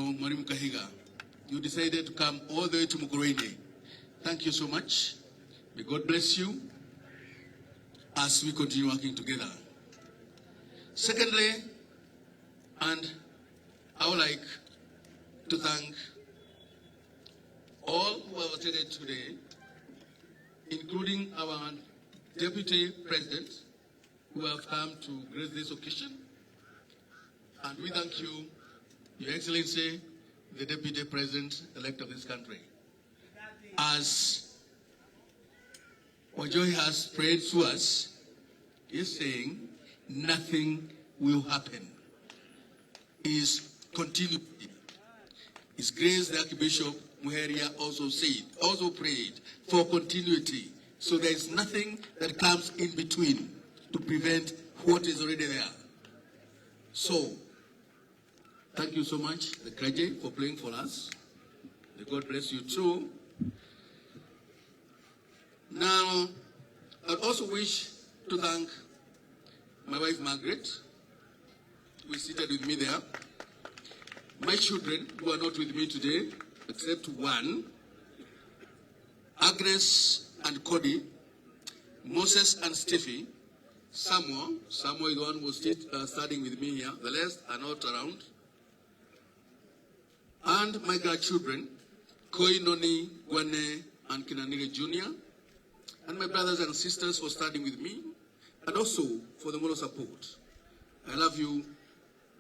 Mwalimu Kahiga, you decided to come all the way to Mukurweini. Thank you so much. May God bless you as we continue working together. Secondly, and I would like to thank all who have attended today, including our Deputy President, who have come to grace this occasion. And we thank you, Your Excellency, the Deputy President-elect of this country. As Ojoy has prayed to us, is saying nothing will happen. Is continuity. His Grace the Archbishop Muheria also prayed for continuity. So there is nothing that comes in between to prevent what is already there. So, thank you so much, the clergy, for praying for us. May God bless you too. Now, I also wish to thank my wife Margaret, who is seated with me there. My children, who are not with me today, except one, Agnes and Cody, Moses and Steffi, Samuel is the one who was studying with me here. The rest are not around. And my grandchildren, Koi, Noni, Gwane, and Kinanige Jr., and my brothers and sisters for studying with me, and also for the moral support. I love you,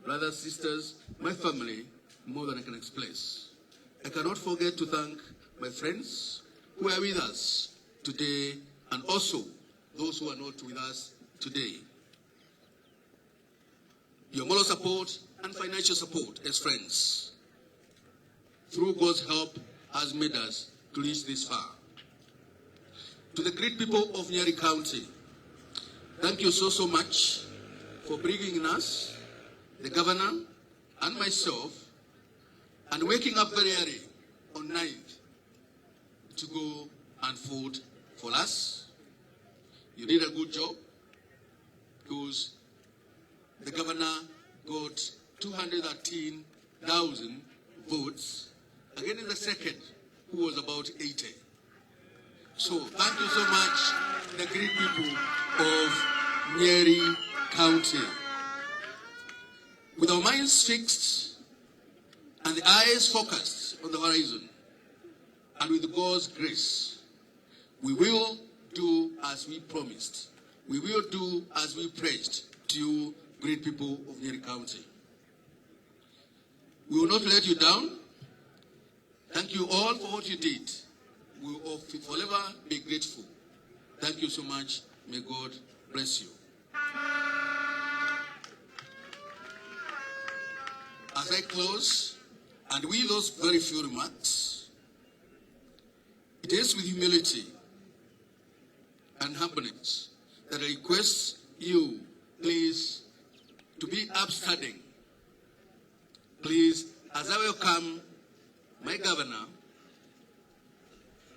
brothers, sisters, my family, more than I can express. I cannot forget to thank my friends who are with us today, and also those who are not with us today. Your moral support and financial support as friends, through God's help, has made us to reach this far. To the great people of Nyeri County, thank you so much for bringing us, the governor and myself, and waking up very early on 9th to go and vote for us. You did a good job because the governor got 213,000 votes. Again, in the second, who was about 80. So thank you so much, the great people of Nyeri County. With our minds fixed and the eyes focused on the horizon, and with God's grace, we will do as we promised. We will do as we pledged to you, great people of Nyeri County. We will not let you down. Thank you all for what you did. We will forever be grateful. Thank you so much. May God bless you. As I close, and with those very few remarks, it is with humility and humbleness that I request you, please, to be upstanding. Please, as I welcome my governor,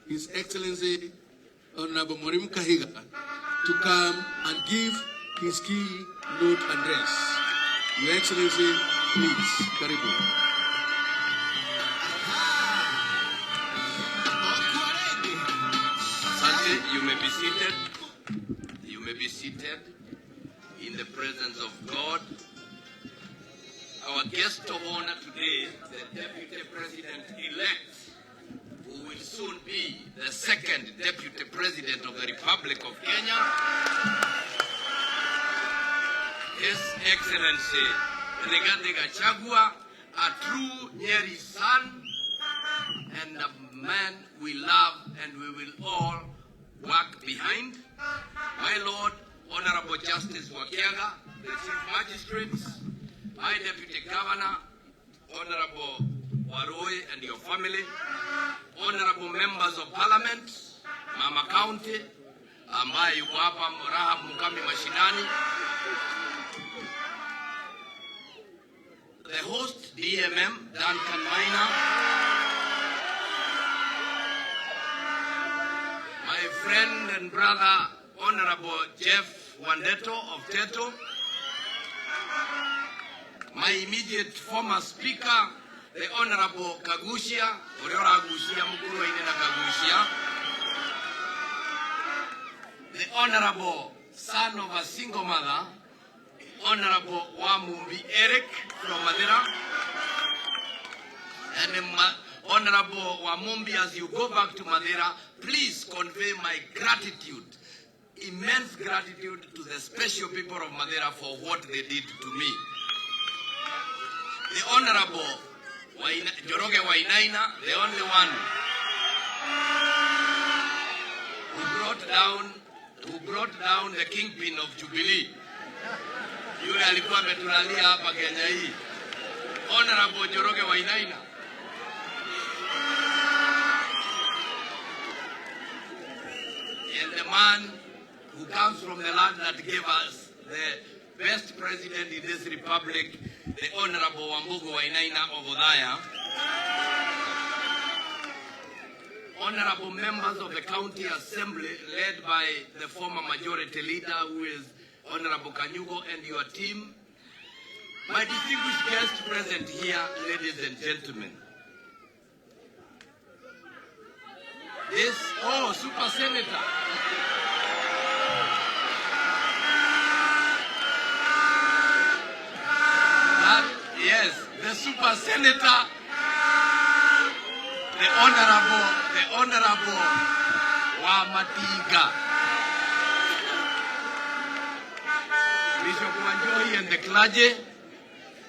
His Excellency Honorable Mwalimu Kahiga, to come and give his keynote address. Your Excellency, please, karibu. Asante, you may be seated. You may be seated in the presence of God. Our guest of honor today, the Deputy President-elect, who will soon be the second Deputy President of the Republic of Kenya, His Excellency Rigathi Gachagua, a true Nyeri son and a man we love and we will all work behind. My Lord, Honorable Justice Wakiaga, the Chief Magistrates, my Deputy Governor, Honorable Waroi and your family, Honorable Members of Parliament, Mama County, ambaye yuko hapa Rahab Mukami Mashinani, the host DMM, Duncan Maina, my friend and brother, Honorable Jeff Wandeto of Teto, my immediate former speaker, the Honorable Kagushia, Oriora Gushia, Mukuru Inena Kagushia, the Honorable son of a single mother, Honorable Wamumbi Eric from Madeira, and the Honorable Wamumbi, as you go back to Madeira, please convey my gratitude, immense gratitude to the special people of Madeira for what they did to me. The Honorable Joroge Wainaina, the only one who brought down the kingpin of Jubilee. Yule alikuwa ametulalia hapa Kenya hii. Honorable Joroge Wainaina. And the man who comes from the land that gave us the best president in this republic, the Honorable Wambugu Wainaina of Odaya. Honorable members of the county assembly led by the former majority leader, who is Honorable Kanyugo, and your team. My distinguished guests present here, ladies and gentlemen. Super Senator. Yes, the Super Senator, the Honorable Wamatiga. Bishop Wanjohi and the clergy,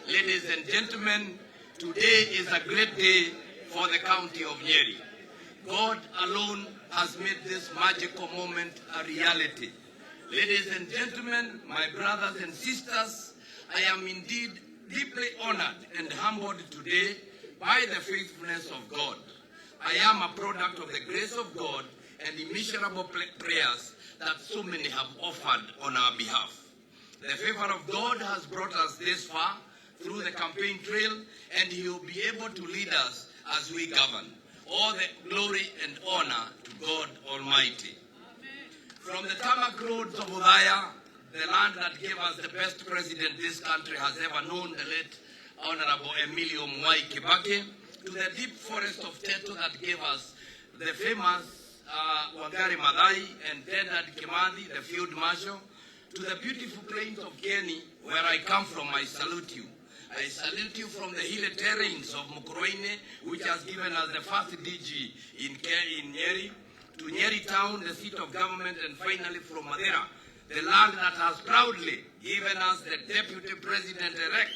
ladies and gentlemen, today is a great day for the county of Nyeri. God alone has made this magical moment a reality. Ladies and gentlemen, my brothers and sisters, I am indeed deeply honored and humbled today by the faithfulness of God. I am a product of the grace of God and immeasurable prayers that so many have offered on our behalf. The favor of God has brought us this far through the campaign trail, and He will be able to lead us as we govern. All the glory and honor to God Almighty. From the tarmac roads of Odaya, the land that gave us the best president this country has ever known, the late Honorable Emilio Mwai Kibaki, to the deep forest of Teto that gave us the famous Wangari Maathai and Dedan Kimathi, the field marshal, to the beautiful plains of Kenya, where I come from. I salute you. I salute you from the hilly terrains of Mukwiny, which has given us the first DG in Nyeri, to Nyeri town, the seat of government, and finally from Madeira, the land that has proudly given us the Deputy President-elect,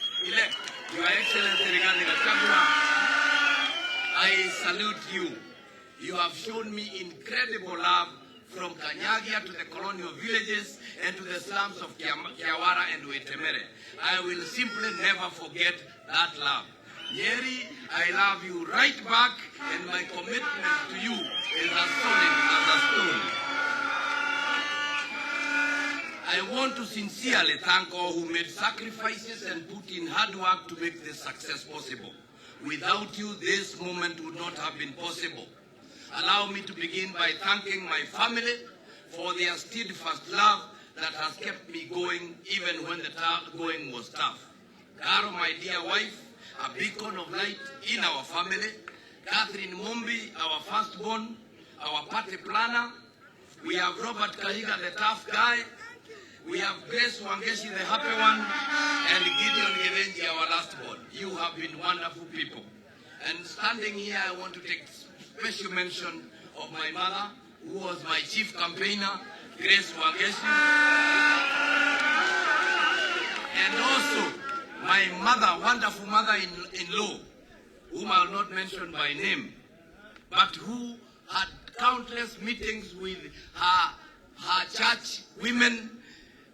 Your Excellency Rigathi Gachagua. I salute you. You have shown me incredible love from Kanyagia to the colonial villages and to the slums of Kiawara and Mutembei. I will simply never forget that love. Nyeri, I love you right back, and my commitment to you is as solid as a stone. I want to sincerely thank all who made sacrifices and put in hard work to make this success possible. Without you, this moment would not have been possible. Allow me to begin by thanking my family for their steadfast love that has kept me going even when the going was tough. Caro, my dear wife, a beacon of light in our family. Catherine Mumbi, our firstborn, our party planner. We have Robert Kahiga'S, the tough guy. We have Grace Wangeshi, the happy one, and Gideon Gerenji, our lastborn. You have been wonderful people. And standing here, I want to take special mention of my mother, who was my chief campaigner, Grace Wangeshi. And also, my mother, wonderful mother-in-law, whom I will not mention by name, but who had countless meetings with her church women,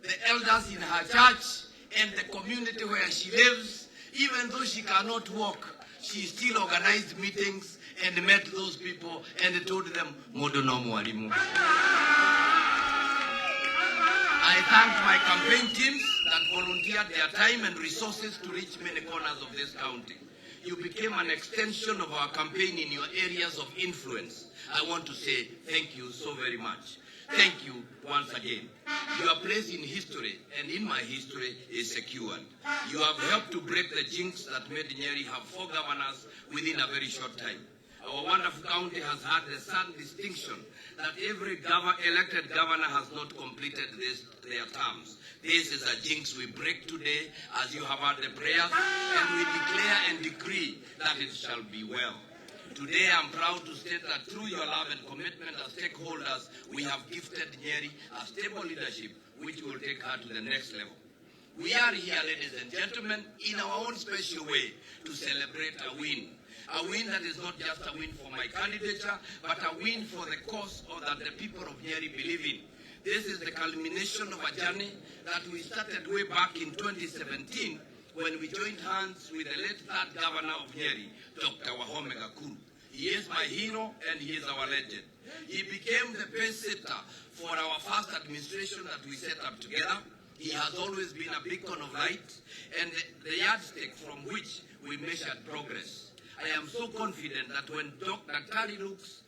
the elders in her church, and the community where she lives. Even though she cannot walk, she still organized meetings and met those people and told them, Modono Mwalimu. I thank my campaign teams that volunteered their time and resources to reach many corners of this county. You became an extension of our campaign in your areas of influence. I want to say thank you so very much. Thank you once again. Your place in history and in my history is secured. You have helped to break the jinx that made Nyeri have 4 governors within a very short time. Our wonderful county has had the sad distinction that every elected governor has not completed their terms. This is a jinx we break today as you have had the prayers, and we declare and decree that it shall be well. Today I'm proud to state that through your love and commitment as stakeholders, we have gifted Nyeri a stable leadership which will take her to the next level. We are here, ladies and gentlemen, in our own special way to celebrate a win. A win that is not just a win for my candidature, but a win for the cause that the people of Nyeri believe in. This is the culmination of a journey that we started way back in 2017 when we joined hands with the late third governor of Nyeri, Dr. Wahome Gachagua. He is my hero and he is our legend. He became the pace setter for our first administration that we set up together. He has always been a beacon of light and the yardstick from which we measured progress. I am so confident that when Dr. Kari looks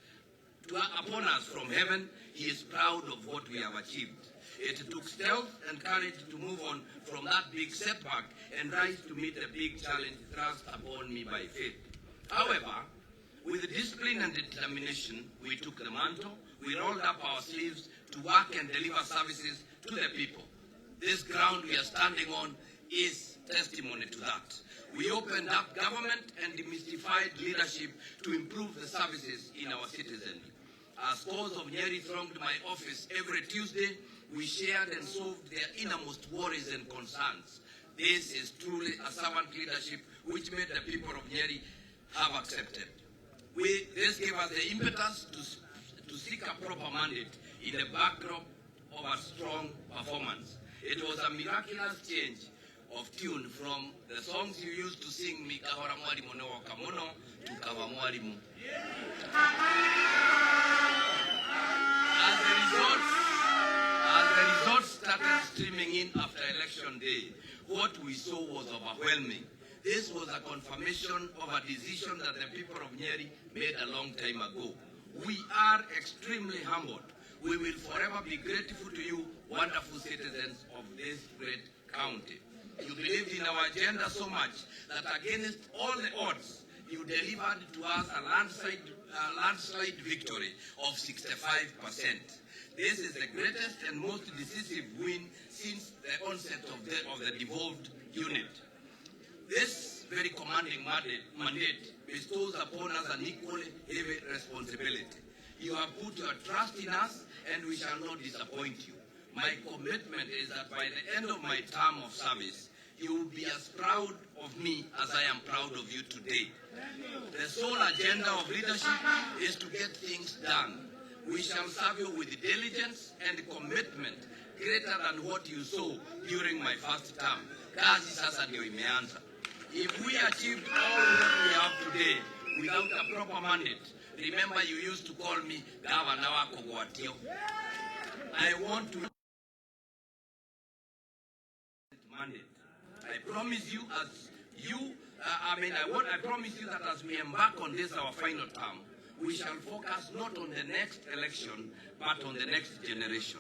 upon us from heaven, he is proud of what we have achieved. It took stealth and courage to move on from that big setback and rise to meet the big challenge thrust upon me by faith. However, with discipline and determination, we took the mantle, we rolled up our sleeves to work and deliver services to the people. This ground we are standing on is testimony to that. We opened up government and demystified leadership to improve the services in our citizenry. As cause of Nyeri thronged my office every Tuesday, we shared and solved their innermost worries and concerns. This is truly a servant leadership which made the people of Nyeri have accepted. This gave us the impetus to seek a proper mandate in the backdrop of a strong performance. It was a miraculous change of tune from the songs you used to sing Mikahora Mwarimu no Wakamono to Kawa Mwarimu. As the results started streaming in after election day, what we saw was overwhelming. This was a confirmation of a decision that the people of Nyeri made a long time ago. We are extremely humbled. We will forever be grateful to you, wonderful citizens of this great county. You believed in our agenda so much that against all the odds, you delivered to us a landslide victory of 65%. This is the greatest and most decisive win since the onset of the devolved unit. This very commanding mandate bestows upon us an equally heavy responsibility. You have put your trust in us and we shall not disappoint you. My commitment is that by the end of my term of service, you will be as proud of me as I am proud of you today. The sole agenda of leadership is to get things done. We shall serve you with diligence and commitment greater than what you saw during my first term. Kazi sasa ndio imeanza. If we achieved all that we have today without a proper mandate, remember you used to call me Governor wako Gwatio. I want to mandate. I promise you I promise you that as we embark on this, our final term, we shall focus not on the next election, but on the next generation.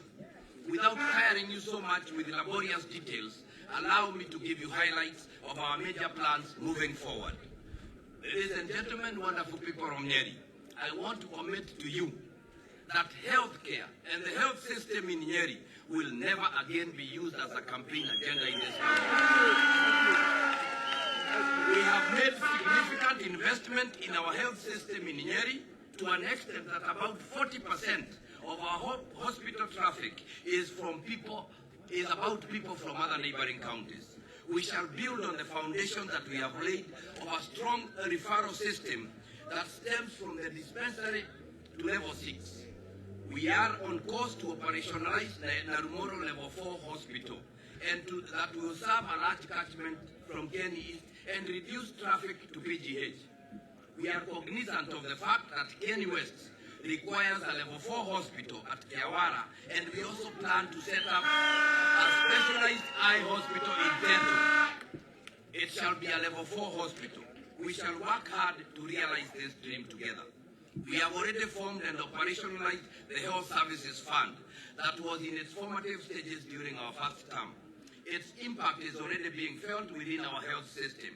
Without tiring you so much with laborious details, allow me to give you highlights of our major plans moving forward. Ladies and gentlemen, wonderful people of Nyeri, I want to commit to you that healthcare and the health system in Nyeri will never again be used as a campaign agenda in this country. We have made significant investment in our health system in Nyeri to an extent that about 40% of our hospital traffic is about people from other neighboring counties. We shall build on the foundation that we have laid of a strong referral system that stems from the dispensary to level 6. We are on course to operationalize the Narumoro level 4 hospital and that will serve a large catchment from Kenny East and reduce traffic to PGH. We are cognizant of the fact that Kenny West requires a level 4 hospital at Kiawara, and we also plan to set up a specialized eye hospital in Teto. It shall be a level 4 hospital. We shall work hard to realize this dream together. We have already formed and operationalized the Health Services Fund that was in its formative stages during our first term. Its impact is already being felt within our health system.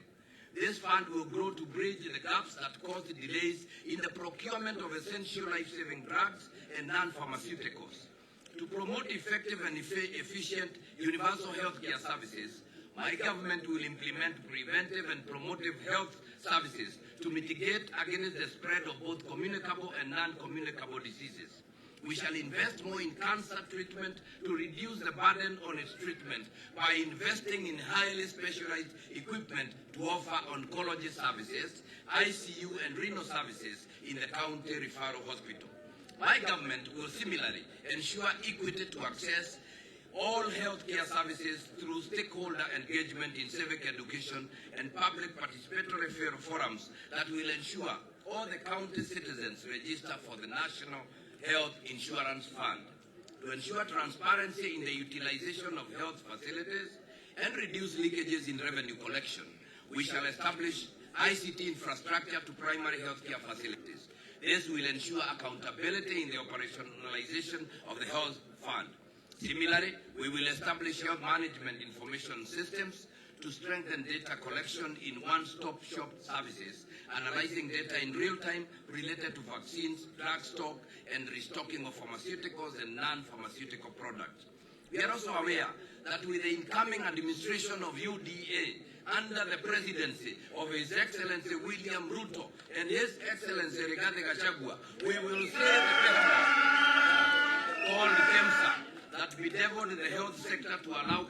This fund will grow to bridge the gaps that caused delays in the procurement of essential life-saving drugs and non-pharmaceuticals. To promote effective and efficient universal health care services, my government will implement preventive and promotive health services to mitigate against the spread of both communicable and non-communicable diseases. We shall invest more in cancer treatment to reduce the burden on its treatment by investing in highly specialized equipment to offer oncology services, ICU and renal services in the county referral hospital. My government will similarly ensure equity to access all healthcare services through stakeholder engagement in civic education and public participatory forums that will ensure all the county citizens register for the National Health Insurance Fund. To ensure transparency in the utilization of health facilities and reduce leakages in revenue collection, we shall establish ICT infrastructure to primary healthcare facilities. This will ensure accountability in the operationalization of the health fund. Similarly, we will establish health management information systems to strengthen data collection in one-stop shop services, analyzing data in real time related to vaccines, drug stock, and restocking of pharmaceuticals and non-pharmaceutical products. We are also aware that with the incoming administration of UDA, under the presidency of His Excellency William Ruto and His Excellency Rigathi Gachagua, we will say the paper called KEMSA that bedeviled the health sector to allow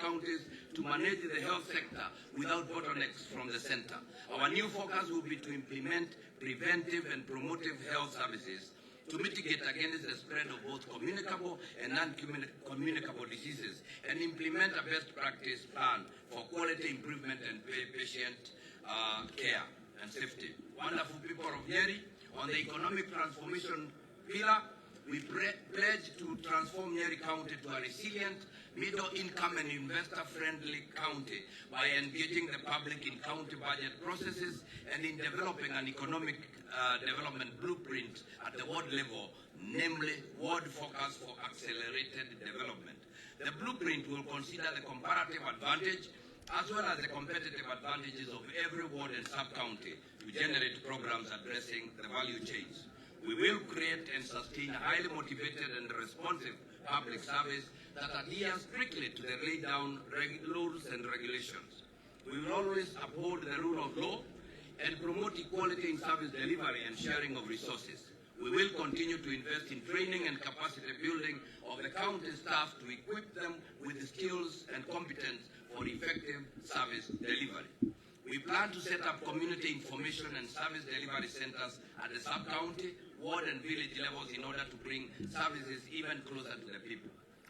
counties to manage the health sector without bottlenecks from the center. Our new focus will be to implement preventive and promotive health services to mitigate against the spread of both communicable and non-communicable diseases and implement a best practice plan for quality improvement and patient care and safety. Wonderful people of Nyeri, on the economic transformation pillar, we pledge to transform Nyeri County to a resilient, middle-income and investor-friendly county by engaging the public in county budget processes and in developing an economic development blueprint at the ward level, namely Ward Focus for Accelerated Development. The blueprint will consider the comparative advantage as well as the competitive advantages of every ward and sub-county to generate programs addressing the value chains. We will create and sustain a highly motivated and responsive public service that adheres strictly to the laid down rules and regulations. We will always uphold the rule of law and promote equality in service delivery and sharing of resources. We will continue to invest in training and capacity building of the county staff to equip them with the skills and competence for effective service delivery. We plan to set up community information and service delivery centers at the sub-county, ward and village levels in order to bring services even closer to the people.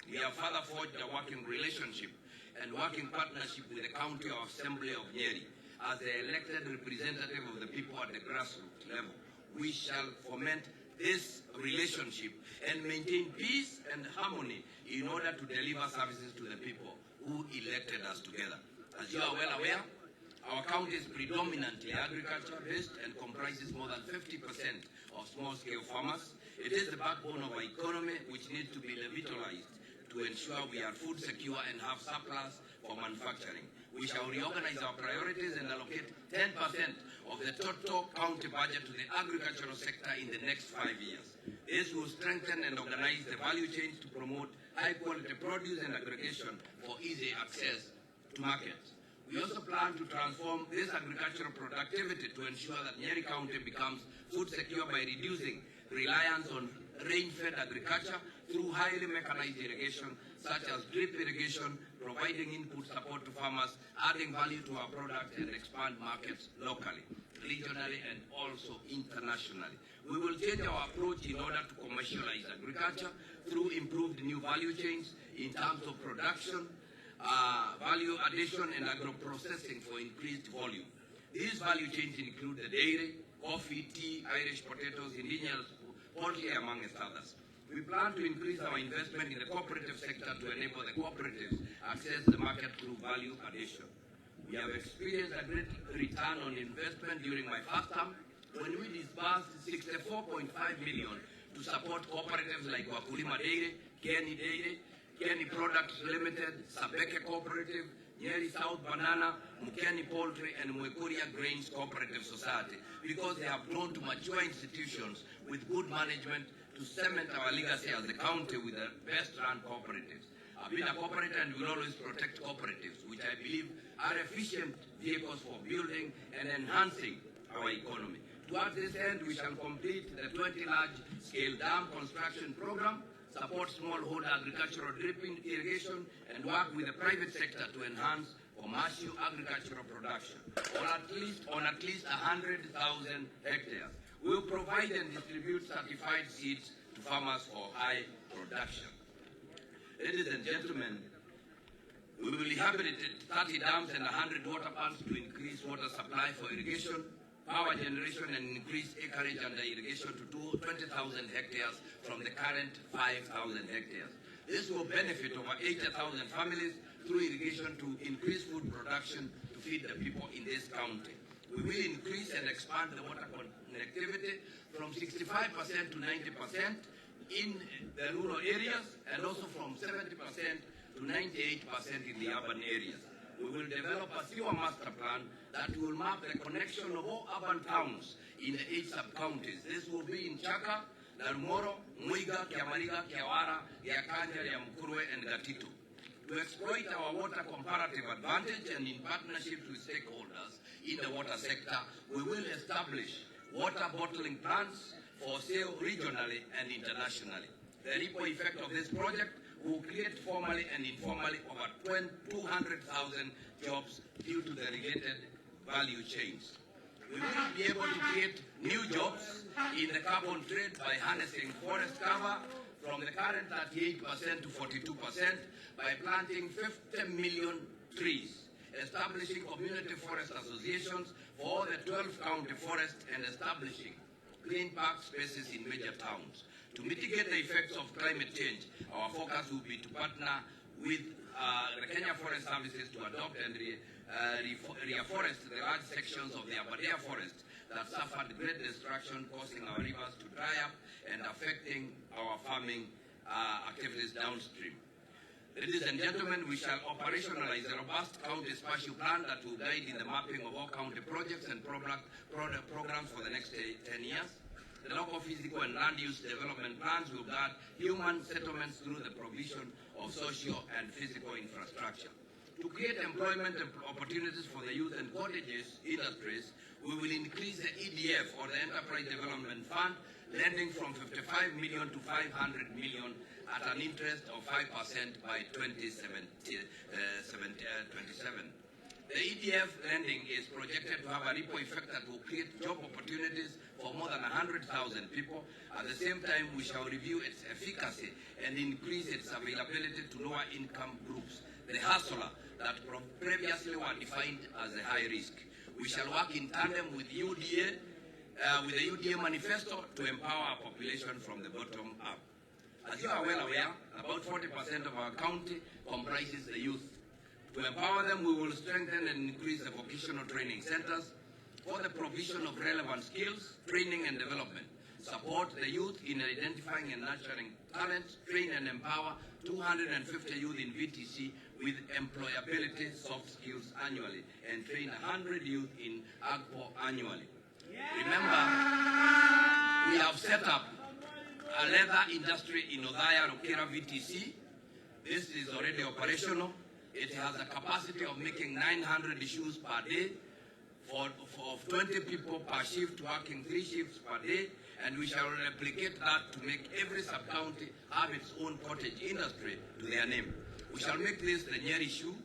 We have further forged a working relationship and working partnership with the County Assembly of Nyeri as the elected representative of the people at the grassroots level. We shall foment this relationship and maintain peace and harmony in order to deliver services to the people who elected us together. As you are well aware, our county is predominantly agriculture-based and comprises more than 50% of small-scale farmers. It is the backbone of our economy, which needs to be revitalized to ensure we are food secure and have surplus for manufacturing. We shall reorganize our priorities and allocate 10% of the total county budget to the agricultural sector in the next 5 years. This will strengthen and organize the value chains to promote high-quality produce and aggregation for easy access to markets. We also plan to transform this agricultural productivity to ensure that Nyeri County becomes food secure by reducing reliance on rain-fed agriculture through highly mechanized irrigation, such as drip irrigation, providing input support to farmers, adding value to our products, and expand markets locally, regionally, and also internationally. We will change our approach in order to commercialize agriculture through improved new value chains in terms of production, value addition, and agro-processing for increased volume. These value chains include the dairy, coffee, tea, Irish potatoes, indigenous poultry, amongst others. We plan to increase our investment in the cooperative sector to enable the cooperatives access the market through value addition. We have experienced a great return on investment during my first term when we disbursed disbursed 64.5 million to support cooperatives like Wakulima Dairy, Kenny Products Limited, Sabeke Cooperative, Nyeri South Banana, Mukeni Poultry, and Mwekuria Grains Cooperative Society, because they have grown to mature institutions with good management to cement our legacy as a county with the best-run cooperatives. I've been a cooperator and will always protect cooperatives, which I believe are efficient vehicles for building and enhancing our economy. Towards this end, we shall complete the 20 large-scale dam construction program, support smallholder agricultural drip irrigation, and work with the private sector to enhance commercial agricultural production on at least 100,000 hectares. We will provide and distribute certified seeds to farmers for high production. Ladies and gentlemen, we will rehabilitate 30 dams and 100 water pumps to increase water supply for irrigation, power generation, and increase acreage under irrigation to 20,000 hectares from the current 5,000 hectares. This will benefit over 80,000 families through irrigation to increase food production to feed the people in this county. We will increase and expand the water connectivity from 65% to 90% in the rural areas, and also from 70% to 98% in the urban areas. We will develop a sewer master plan that will map the connection of all urban towns in the 8 sub-counties. This will be in Chaka, Narumoro, Muiga, Kiamariga, Kiawara, Yakanja, Yamukurwe, and Gatito. To exploit our water comparative advantage and in partnership with stakeholders in the water sector, we will establish water bottling plants for sale regionally and internationally. The ripple effect of this project will create formally and informally over 200,000 jobs due to the related value chains. We will be able to create new jobs in the carbon trade by harnessing forest cover from the current 38% to 42% by planting 50 million trees, establishing community forest associations for all the 12 county forests, and establishing green park spaces in major towns. To mitigate the effects of climate change, our focus will be to partner with the Kenya Forest Services to adopt and reforest the large sections of the Aberdare forest that suffered great destruction, causing our rivers to dry up and affecting our farming activities downstream. Ladies and gentlemen, we shall operationalize a robust county spatial plan that will guide in the mapping of all county projects and programs for the next 10 years. The local physical and land use development plans will guard human settlements through the provision of social and physical infrastructure. To create employment opportunities for the youth and cottages industries, we will increase the EDF, or the Enterprise Development Fund, lending from 55 million to 500 million at an interest of 5% by 2027. The EDF lending is projected to have a ripple effect that will create job opportunities for more than 100,000 people. At the same time, we shall review its efficacy and increase its availability to lower income groups, the hustler that previously were defined as a high risk. We shall work in tandem with UDA, with the UDA manifesto, to empower our population from the bottom up. As you are well aware, about 40% of our county comprises the youth. To empower them, we will strengthen and increase the vocational training centers for the provision of relevant skills, training and development. Support the youth in identifying and nurturing talents, train and empower 250 youth in VTC with employability soft skills annually, and train 100 youth in AGPO annually. Remember, we have set up a leather industry in Odhaya Rokera VTC. This is already operational. It has a capacity of making 900 shoes per day for 20 people per shift, working 3 shifts per day, and we shall replicate that to make every sub-county have its own cottage industry to their name. We shall make this the Nyeri shoe,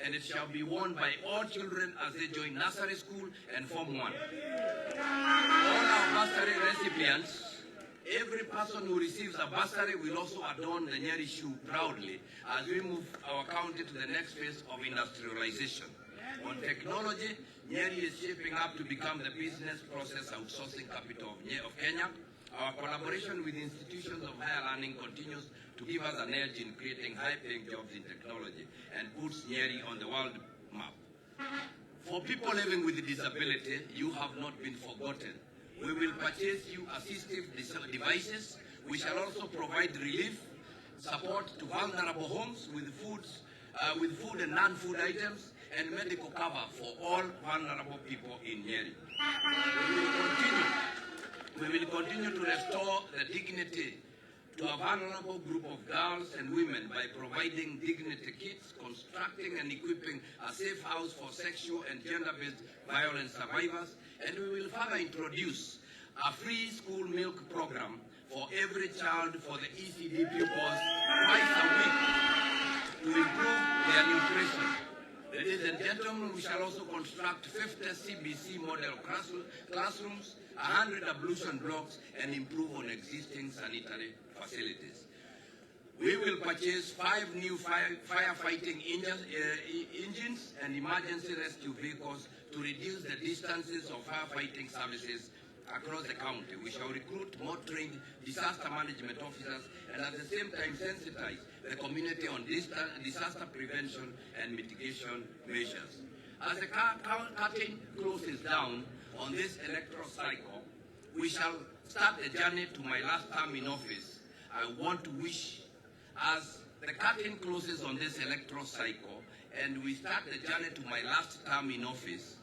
and it shall be worn by all children as they join nursery school and Form 1. All our bursary recipients, every person who receives a bursary will also adorn the Nyeri shoe proudly as we move our county to the next phase of industrialization. On technology, Nyeri is shaping up to become the business process outsourcing capital of Kenya. Our collaboration with institutions of higher learning continues to give us an edge in creating high-paying jobs in technology and puts Nyeri on the world map. For people living with disability, you have not been forgotten. We will purchase you assistive devices. We shall also provide relief support to vulnerable homes with food and non-food items, and medical cover for all vulnerable people in Nyeri. We will continue to restore the dignity to a vulnerable group of girls and women by providing dignity kits, constructing and equipping a safe house for sexual and gender-based violence survivors, and we will further introduce a free school milk program for every child for the ECD pupils twice a week to improve their nutrition. Ladies and gentlemen, we shall also construct 50 CBC model classrooms, 100 ablution blocks, and improve on existing sanitary facilities. We will purchase 5 new firefighting engines and emergency rescue vehicles to reduce the distances of firefighting services across the county. We shall recruit more trained disaster management officers and at the same time sensitize the community on disaster prevention and mitigation measures. As the curtain closes down on this electoral cycle, we shall start the journey to my last term in office. I want to wish, as the curtain closes on this electoral cycle and we start the journey to my last term in office,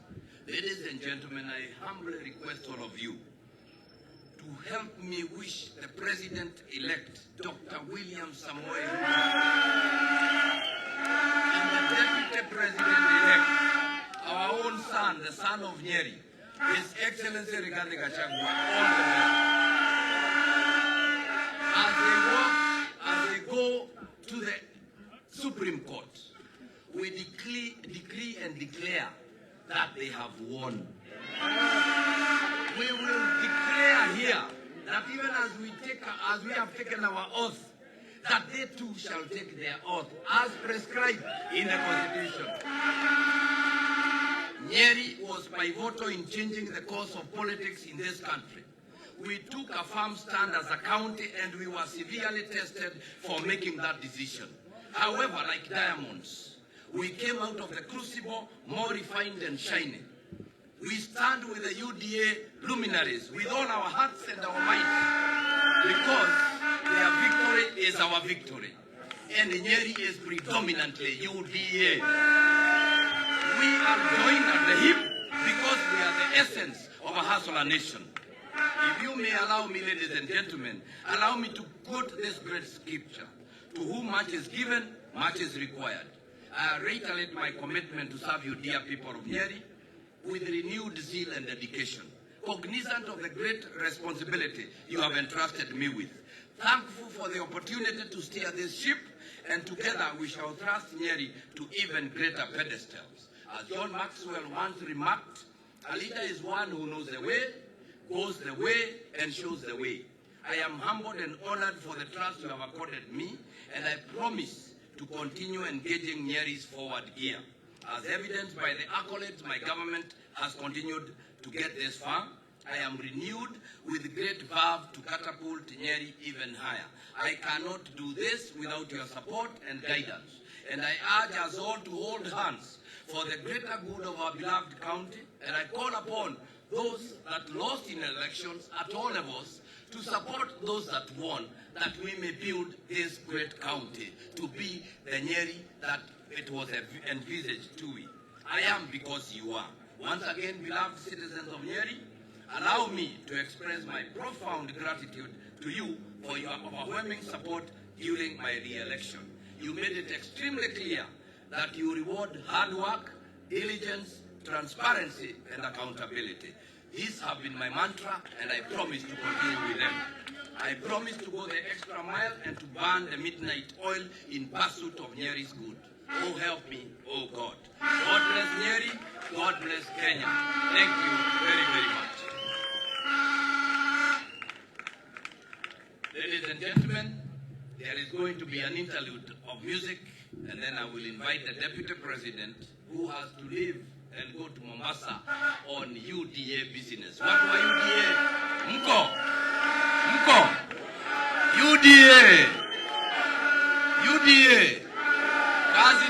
ladies and gentlemen, I humbly request all of you to help me wish the President-elect, Dr. William Samoei and the Deputy President-elect, our own son, the son of Nyeri, His Excellency Rigathi Gachagua, all the best. As they go to the Supreme Court, we decree and declare that they have won. We will declare here that even as we have taken our oath, that they too shall take their oath as prescribed in the Constitution. Nyeri was pivotal in changing the course of politics in this country. We took a firm stand as a county and we were severely tested for making that decision. However, like diamonds, we came out of the crucible more refined and shining. We stand with the UDA luminaries with all our hearts and our minds because their victory is our victory. And Nyeri is predominantly UDA. We are joined at the hip because we are the essence of a hustler nation. If you may allow me, ladies and gentlemen, allow me to quote this great scripture. To whom much is given, much is required. I reiterate my commitment to serve you, dear people of Nyeri, with renewed zeal and dedication, cognizant of the great responsibility you have entrusted me with. Thankful for the opportunity to steer this ship, and together we shall thrust Nyeri to even greater pedestals. As John Maxwell once remarked, a leader is one who knows the way, goes the way, and shows the way. I am humbled and honored for the trust you have accorded me, and I promise to continue engaging Nyeri's forward gear. As evidenced by the accolades my government has continued to get this far, I am renewed with great verve to catapult Nyeri even higher. I cannot do this without your support and guidance, and I urge us all to hold hands for the greater good of our beloved county, and I call upon those that lost in elections at all levels to support those that won, that we may build this great county to be the Nyeri that it was envisaged to be. I am because you are. Once again, beloved citizens of Nyeri, allow me to express my profound gratitude to you for your overwhelming support during my re-election. You made it extremely clear that you reward hard work, diligence, transparency, and accountability. These have been my mantra, and I promise to continue with them. I promise to go the extra mile and to burn the midnight oil in pursuit of Nyeri's good. Oh, help me, oh God. God bless Nyeri, God bless Kenya. Thank you very, very much. Ladies and gentlemen, there is going to be an interlude of music, and then I will invite the Deputy President, who has to leave and go to Mombasa on UDA business. What were UDA? Mko? UDA. Kazi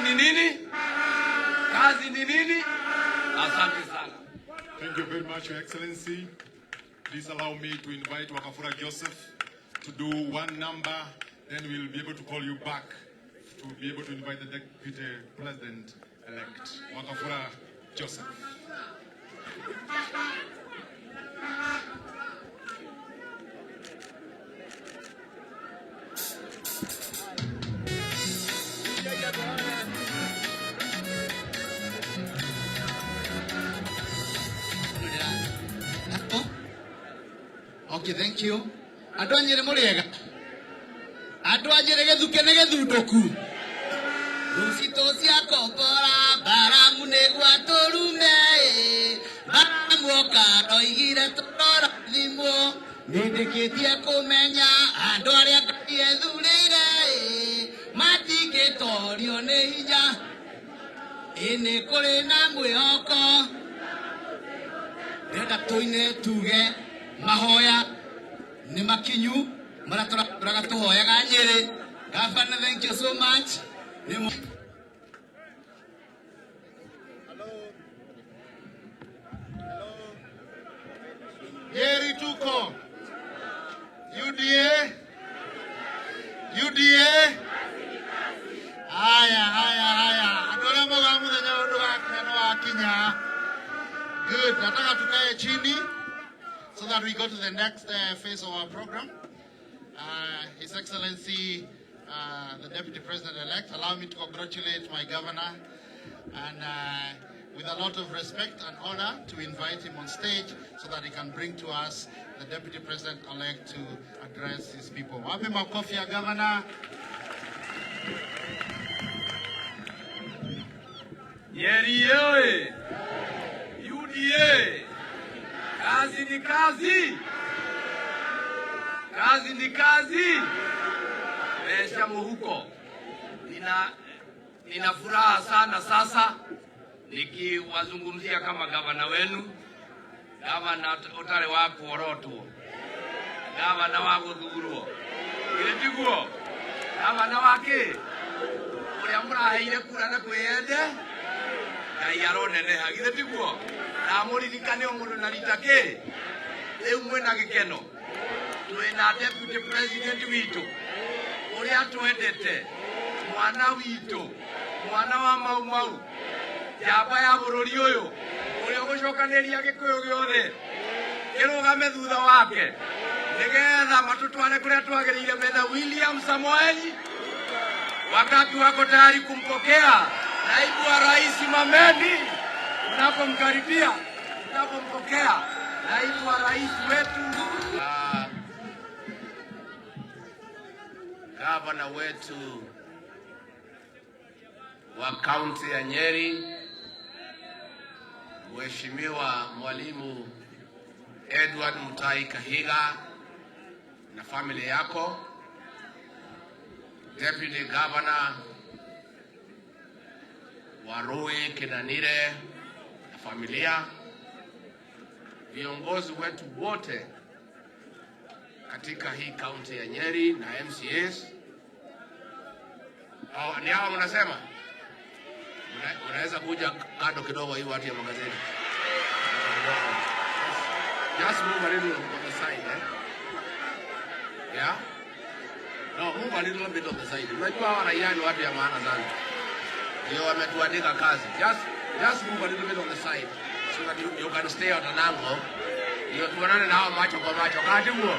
ni nini? Asante sana. Thank you very much, Your Excellency. please allow me to invite Wakafura Joseph to do one number, then we'll be able to call you back to be able to invite the Deputy President-elect, Wakafura Joseph. Okay, thank you. Adwa Nyeri muriega. Adwa Nyeri gethuke ne gethutoku. Rusito cia kombora baramu negwa torume. Baramuoka oigire torora thimo. Nindikitie kumenya andu aria Ngai ethurire. Matigitorio ni hinya. Ini kuri na mwihoko. Ndenda tuine tuge mahoya ni makinyu mara turaga tuhoyaga Nyeri. Governor, thank you so much. Hello. Nyeri tuko. UDA. Haya. Adora mwaga muthenya undu wa Kenya. Good. Nataka tukae chini so that we go to the next phase of our program. His Excellency, the Deputy President-elect, allow me to congratulate my governor and with a lot of respect and honor to invite him on stage so that he can bring to us the Deputy President-elect to address his people. Wapi makofi ya governor. Nyeri yoye! UDA! Kazi ni kazi! Kazi ni kazi! Mesha muhuko. Nina furaha sana sasa nikiwazungumzia kama gavana wenu, gavana utare wa kuorotwo, gavana wa guthurwo, gitiguo, gavana wake uria muraheire kura na kwiyende Ngai aroneneha gitiguo, na muririkane mundu na ritake riu mwena gikeno twina Deputy President witu uria twendete, mwana witu, mwana wa mau jamba ya bururi uyu uria gucokaniria gikuyu giothe kirugame thutha wake nigetha matutware kuria twagiriire mena William Samoei. Wakati wako tayari kumpokea naibu wa rais Mameni, tunapomkaribia, tunapompokea naibu wa rais wetu, gavana wetu wa kaunti ya Nyeri, Mheshimiwa Mwalimu Edward Mutahi Kahiga na familia yako, Deputy Governor Warui Kinanire na familia, viongozi wetu wote katika hii kaunti ya Nyeri na MCAs. Ni hao mnasema? Unaweza kuja kando kidogo hii watu ya magazeti. Just move a little on the side, eh? Yeah? No, move a little bit on the side. Unajua hawa raia ni watu ya maana sana. Ndio wametuandika kazi. Just move a little bit on the side so that you can stay at an angle. Ndio tuonane na hao macho kwa macho. Kati huo.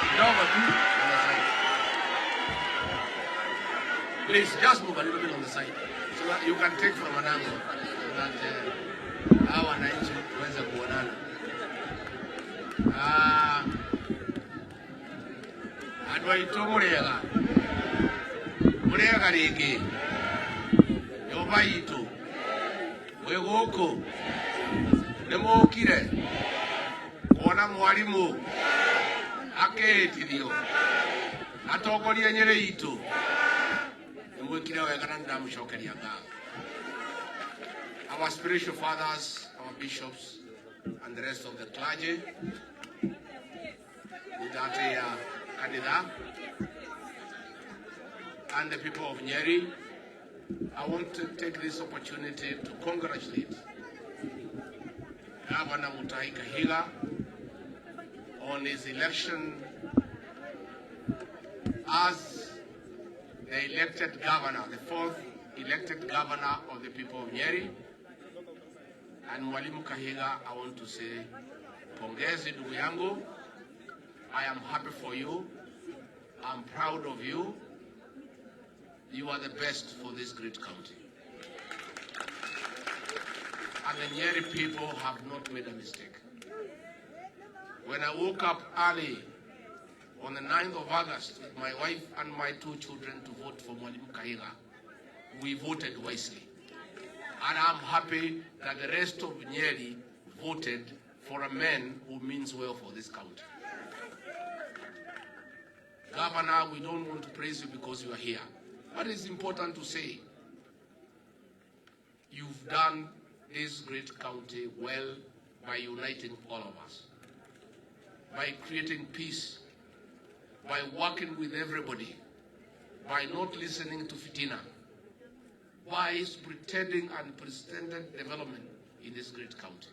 Kidogo tu on the side. Please just move a little bit on the side so that you can take from an angle so that hawa wananchi waweze kuonana. Adwaito murega rigi nyumba itu wi guku ni mukire kuona mwalimu akihitithio atongoria Nyeri itu ni mwikire wega na ndamucokeria ngatho. Our spiritual fathers, our bishops and the rest of the clergy, Rigathi and the people of Nyeri, I want to take this opportunity to congratulate Governor Mutahi Kahiga on his election as the elected governor, the fourth elected governor of the people of Nyeri. And Mwalimu Kahiga, I want to say, pongezi ndugu yangu. I am happy for you. I'm proud of you. You are the best for this great county. And the Nyeri people have not made a mistake. When I woke up early on the 9th of August with my wife and my 2 children to vote for Mwalimu Kahiga, we voted wisely. And I'm happy that the rest of Nyeri voted for a man who means well for this county. Governor, we don't want to praise you because you are here. But it's important to say, you've done this great county well by uniting all of us, by creating peace, by working with everybody, by not listening to fitina, by pretending unprecedented development in this great county.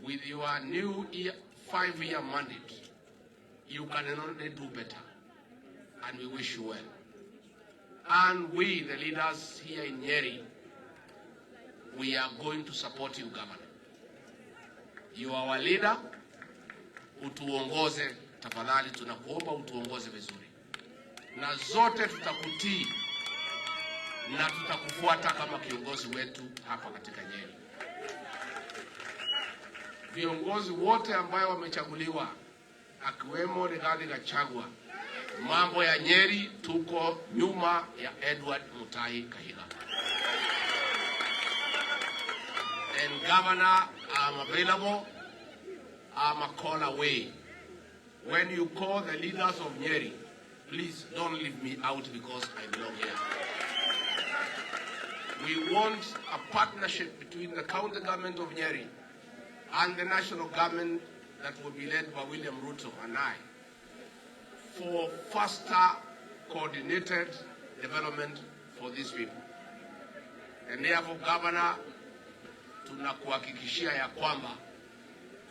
With your new 5-year mandate, you can only do better, and we wish you well. And we, the leaders here in Nyeri, we are going to support you, Governor. You are our leader. Utuongoze, tafadhali tunakuomba utuongoze vizuri. Na zote tutakutii na tutakufuata kama kiongozi wetu hapa katika Nyeri. Viongozi wote ambao wamechaguliwa akiwemo Rigathi Gachagua, mambo ya Nyeri tuko nyuma ya Edward Mutahi Kahiga. And Governor, I'm available. I'm a call away. When you call the leaders of Nyeri, please don't leave me out because I belong here. We want a partnership between the county government of Nyeri and the national government that will be led by William Ruto and I for faster coordinated development for these people. And therefore, Governor, tunakuhakikishia ya kwamba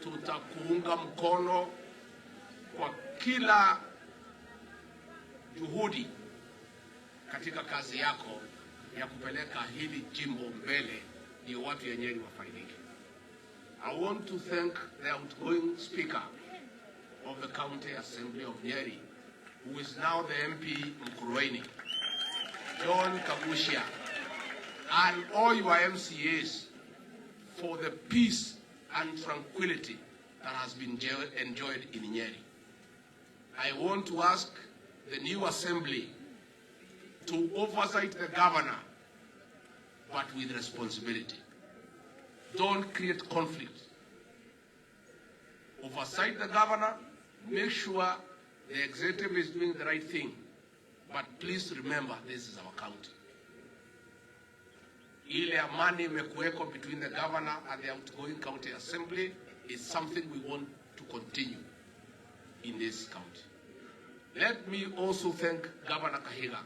tutakuunga mkono kwa kila juhudi katika kazi yako ya kupeleka hili jimbo mbele ndio watu ya Nyeri wafaidike. I want to thank the outgoing Speaker of the County Assembly of Nyeri, who is now the MP Mkurueni, John Kabushia, and all your MCAs for the peace and tranquility that has been enjoyed in Nyeri. I want to ask the new assembly to oversight the governor, but with responsibility. Don't create conflict. Oversight the governor, make sure the executive is doing the right thing, but please remember this is our county. Ile amani imekuweko between the governor and the outgoing county assembly is something we want to continue in this county. Let me also thank Governor Kahiga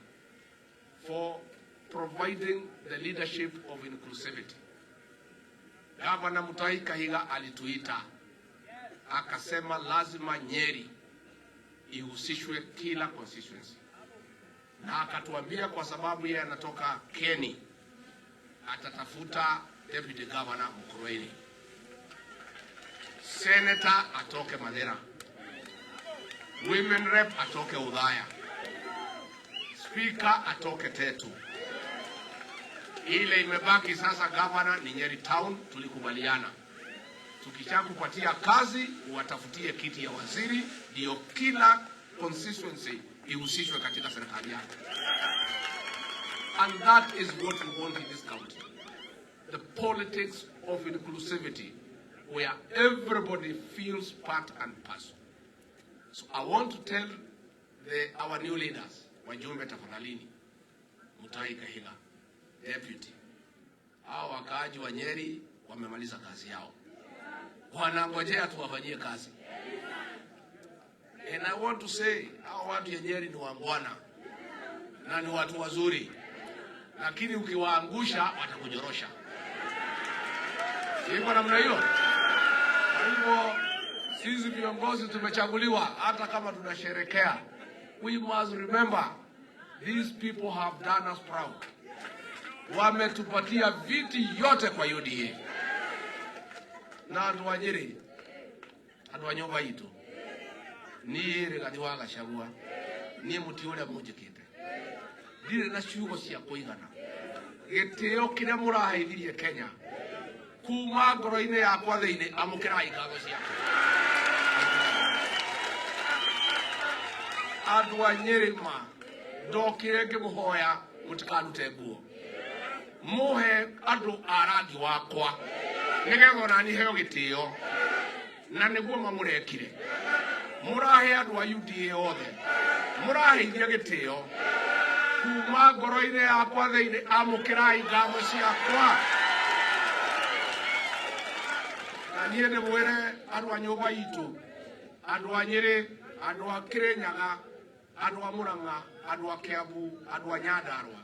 for providing the leadership of inclusivity. Governor Mutahi Kahiga alituita, akasema lazima Nyeri ihusishwe kila constituency. Na akatuambia kwa sababu yeye anatoka Keni, atatafuta deputy governor Mkurueni, senator atoke Madera, women rep atoke Udhaya, speaker atoke Tetu. Ile imebaki sasa governor ni Nyeri town. Tulikubaliana tukishakupatia kazi uwatafutie kiti ya waziri ndio kila constituency ihusishwe katika serikali yako. And that is what we want in this country. The politics of inclusivity, where everybody feels part and parcel. So I want to tell our new leaders, wajumbe tafadhalini, Mutahi Kahiga, deputy, hao wakaaji wa Nyeri wamemaliza kazi yao, wanangojea tuwafanyie kazi. And I want to say, hao watu ya Nyeri ni wangwana na ni watu wazuri, lakini ukiwaangusha watakunyorosha. Iko namna hiyo. Kwa hivyo Sisi viongozi tumechaguliwa hata kama tunasherekea. We must remember these people have done us proud. Wametupatia viti yote kwa UDA. Na andu wa Nyeri, andu wa nyumba itu. Ni Rigathi wa Gachagua, ni muti uria munjikite. Ndire na ciugo cia kuigana. Gitio kiria muraheithirie Kenya. Kuma ngoro-ini yakwa thiini amukirai ngatho ciake. Andu a Nyeri ma ndokire ngimuhoya mutikanute nguo. Muhe andu a rangi wakwa nigetha onani heo gitio na niguo mamurekire. Murahe andu a UDA othe muraheithia gitio kuma ngoro-ini yakwa thiini amukirai ngatho ciakwa. Na niĩ nĩ mwĩre andũ a nyũmba itũ, andũ a Nyeri, andũ a Kirinyaga, andũ a Murang'a, andũ a Kiambu, andũ a Nyandarua,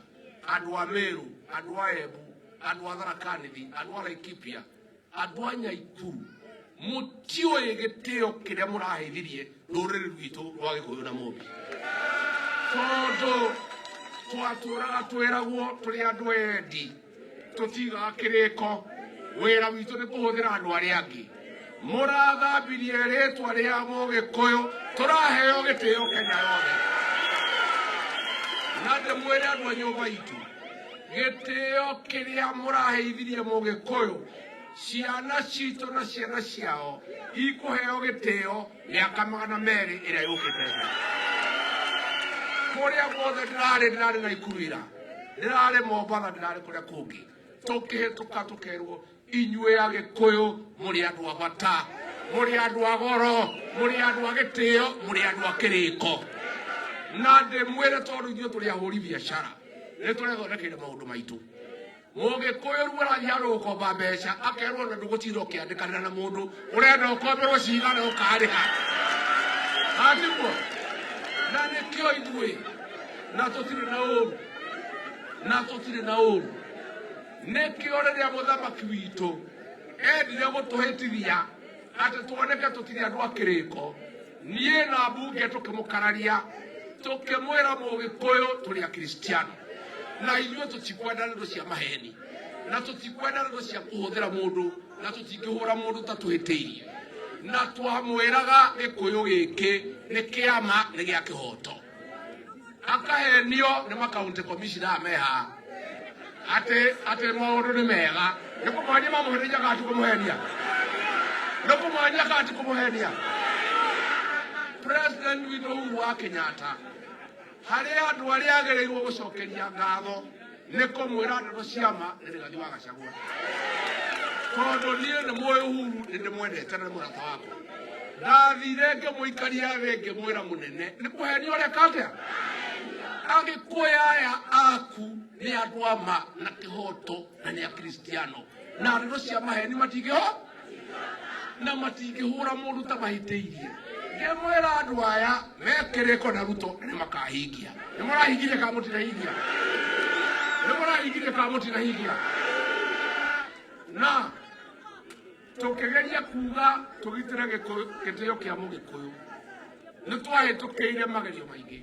andũ a Meru, andũ a Embu, andũ a Tharaka Nithi, andũ a Laikipia, andũ a Nyaikuru, mũtiũĩ gĩtĩo kĩrĩa mũraheithirie rũrĩrĩ rwitũ rwa Gĩkũyũ na Mũmbi. Tondũ twatũraga twĩragwo tũrĩ andũ endi, tũtigaga kĩrĩko, wĩra witũ nĩ kũhũthĩra andũ arĩa angĩ. Mũrathambirie rĩtwa rĩa Mũgĩkũyũ, tũraheo gĩtĩo Kenya yothe. Na ndĩmwĩre andũ a nyũmba itũ, gĩtĩo kĩrĩa mũraheithirie Mũgĩkũyũ, ciana citũ na ciana ciao ikũheo gĩtĩo mĩaka 200 ĩrĩa yũkĩte. Kũrĩa guothe ndĩrarĩ Naikuru ira, ndĩrarĩ Mombatha, ndĩrarĩ kũrĩa kũngĩ, tũkĩhĩtũka tũkerwo inyuĩ Agĩkũyũ mũrĩ andũ a bata, mũrĩ andũ a goro, mũrĩ andũ a gĩtĩo, mũrĩ andũ a kĩrĩko. Na ndĩmwĩre tondũ ithuĩ tũrĩ ahũri biacara nĩ tũrethondekeire maũndũ maitũ. Mũgĩkũyũ rĩu arathiĩ handũ gũkomba mbeca akerwo na ndũgũtinda ũkĩandĩkanĩra na mũndũ ũrenda ũkomberwo cigana ũkarĩha. Atiguo na nĩkĩo ithuĩ na tũtirĩ na ũũru nĩkĩo rĩrĩa mũthamaki witũ endire gũtũhĩtithia atĩ tuoneke tũtirĩ andũ a kĩrĩko, niĩ na mbunge tũkĩmũkararia tũkĩmwĩra Mũgĩkũyũ tũrĩ Akristiano na ithuĩ tũtikwenda ndeto cia maheni na tũtikwenda ndeto cia kũhũthĩra mũndũ na tũtingĩhũra mũndũ ta twĩtĩirie, na twamwĩraga Gĩkũyũ gĩkĩ nĩ kĩama nĩ gĩa kĩhoto. Akahenio nĩ makaunti commissioner meha ate maũndũ nĩ mega, nĩ kũmwania mamũhenia kana ti kũmũhenia? Nĩ kũmwania kana ti kũmũhenia? President witũ Uhuru wa Kenyatta harĩ andũ arĩa agĩrĩirwo gũcokeria ngatho nĩ kũmwĩra ndeto ciama nĩ Rigathi wa Gachagua. Tondũ niĩ nĩ mũĩ Uhuru nĩ ndĩmwendete na nĩ mũrata wakwa. Ndathire ngĩmũikaria thĩ ngĩmwĩra mũnene nĩ kũhenio ũrĩa katĩa. Agĩkũyũ aya aku nĩ andũ a ma na kĩhoto na nĩ Akristiano na ndeto cia maheni matingĩhũra mũndũ ta mahĩtĩirie. Ngĩmwĩra andũ aya mekĩrĩko na Ruto nĩ makahingia. Nĩ mũrahingirie kana mũtinahingia? Nĩ mũrahingirie kana mũtinahingia? Na tũkĩgeria kuga tũgitĩre gĩtĩo kĩa Mũgĩkũyũ nĩ twahĩtũkĩire magerio maingĩ,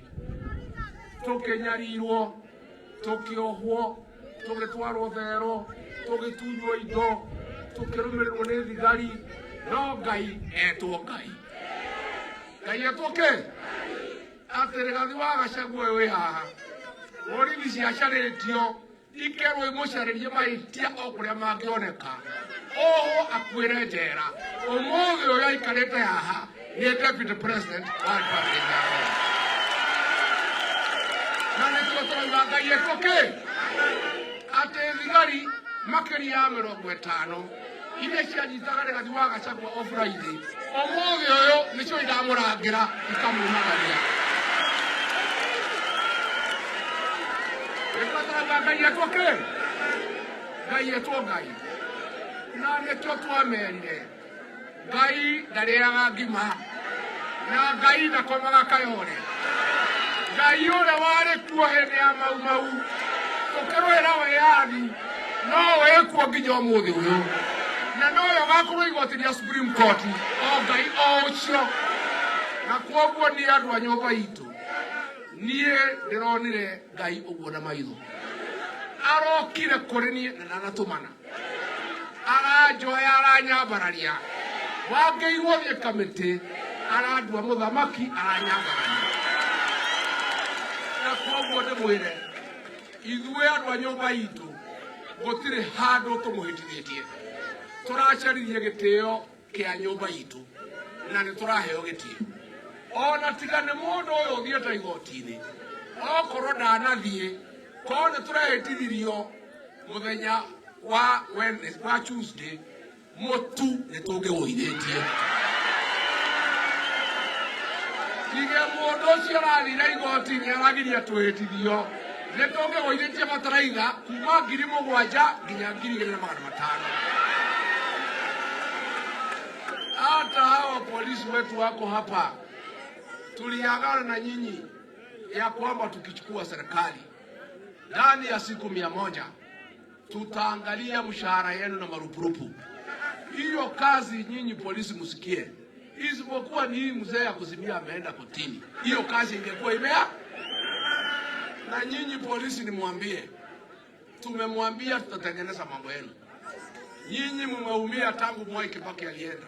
tũkĩnyarirwo, tũkĩohwo, tũgĩtwarwo thero, tũgĩtunywo indo, tũkĩrũmĩrĩrwo nĩ thigari, no Ngai etwo Ngai. Ngai etwo kĩ? Atĩ Rigathi wa Gachagua wĩ haha, borithi ciacarĩtio ikerwo imũcarĩrie mahĩtia o kũrĩa mangĩoneka, oho akuĩre njera. Ũmũthĩ ũyũ aikarĩte haha nĩ deputy president wa Republic ya Kenya. Na nĩkĩo tũrauga Ngai etwo kĩ? Atĩ thigari makĩria ya 50 iria cianyitaga Rigathi wa Gachagua o Friday, ũmũthĩ ũyũ nĩcio iramũrangĩra ikamumagaria. Ngai etwo kĩ? Ngai etwo Ngai. Na nĩkĩo twamerire Ngai ndarĩaga ngima na Ngai ndakomaga kayore. Ngai ũrĩa warĩ kuo hĩndĩ ya mau tũkĩrũĩra wĩyathi no wĩkuo nginya ũmũthĩ ũyũ. Na no yo gakorwo igoti rĩa Supreme Court o ngai o ũcio na kwoguo nĩ andũ a nyũmba itũ niĩ ndĩronire ngai ũguo na maitho arokire kũrĩ niĩ na ndanatũmana aranjoya aranyambararia wangĩirwo thiĩ kamĩtĩ arandua mũthamaki aranyambararia na kwoguo ndĩmwĩre ithuĩ andũ a nyũmba itũ gũtirĩ handũ tũmũhĩtithĩtie tũracarithia gĩtĩo kĩa nyũmba itũ na nĩ tũraheo gĩtĩo ona tiga nĩ mũndũ ũyũ ũthiĩte igoti-inĩ okorwo ndanathiĩ korwo nĩ tũrehĩtithirio mũthenya wa Tuesday mũtu nĩ tũngĩwũithĩtie tige mũndũ ũcio arathire igoti-inĩ aragiria twĩhĩtithio nĩ tũngĩwũithĩtie bataraitha kuma 7,000 nginya 2,500. Hata hawa polisi wetu wako hapa tuliagana na nyinyi ya kwamba tukichukua serikali ndani ya siku 100 tutaangalia mshahara yenu na marupurupu. Hiyo kazi nyinyi polisi msikie. Isipokuwa ni hii mzee ya kuzimia ameenda kotini. Hiyo kazi ingekuwa imea. Na nyinyi polisi nimwambie. Tumemwambia tutatengeneza mambo yenu. Nyinyi mmeumia tangu Mwai Kibaki alienda.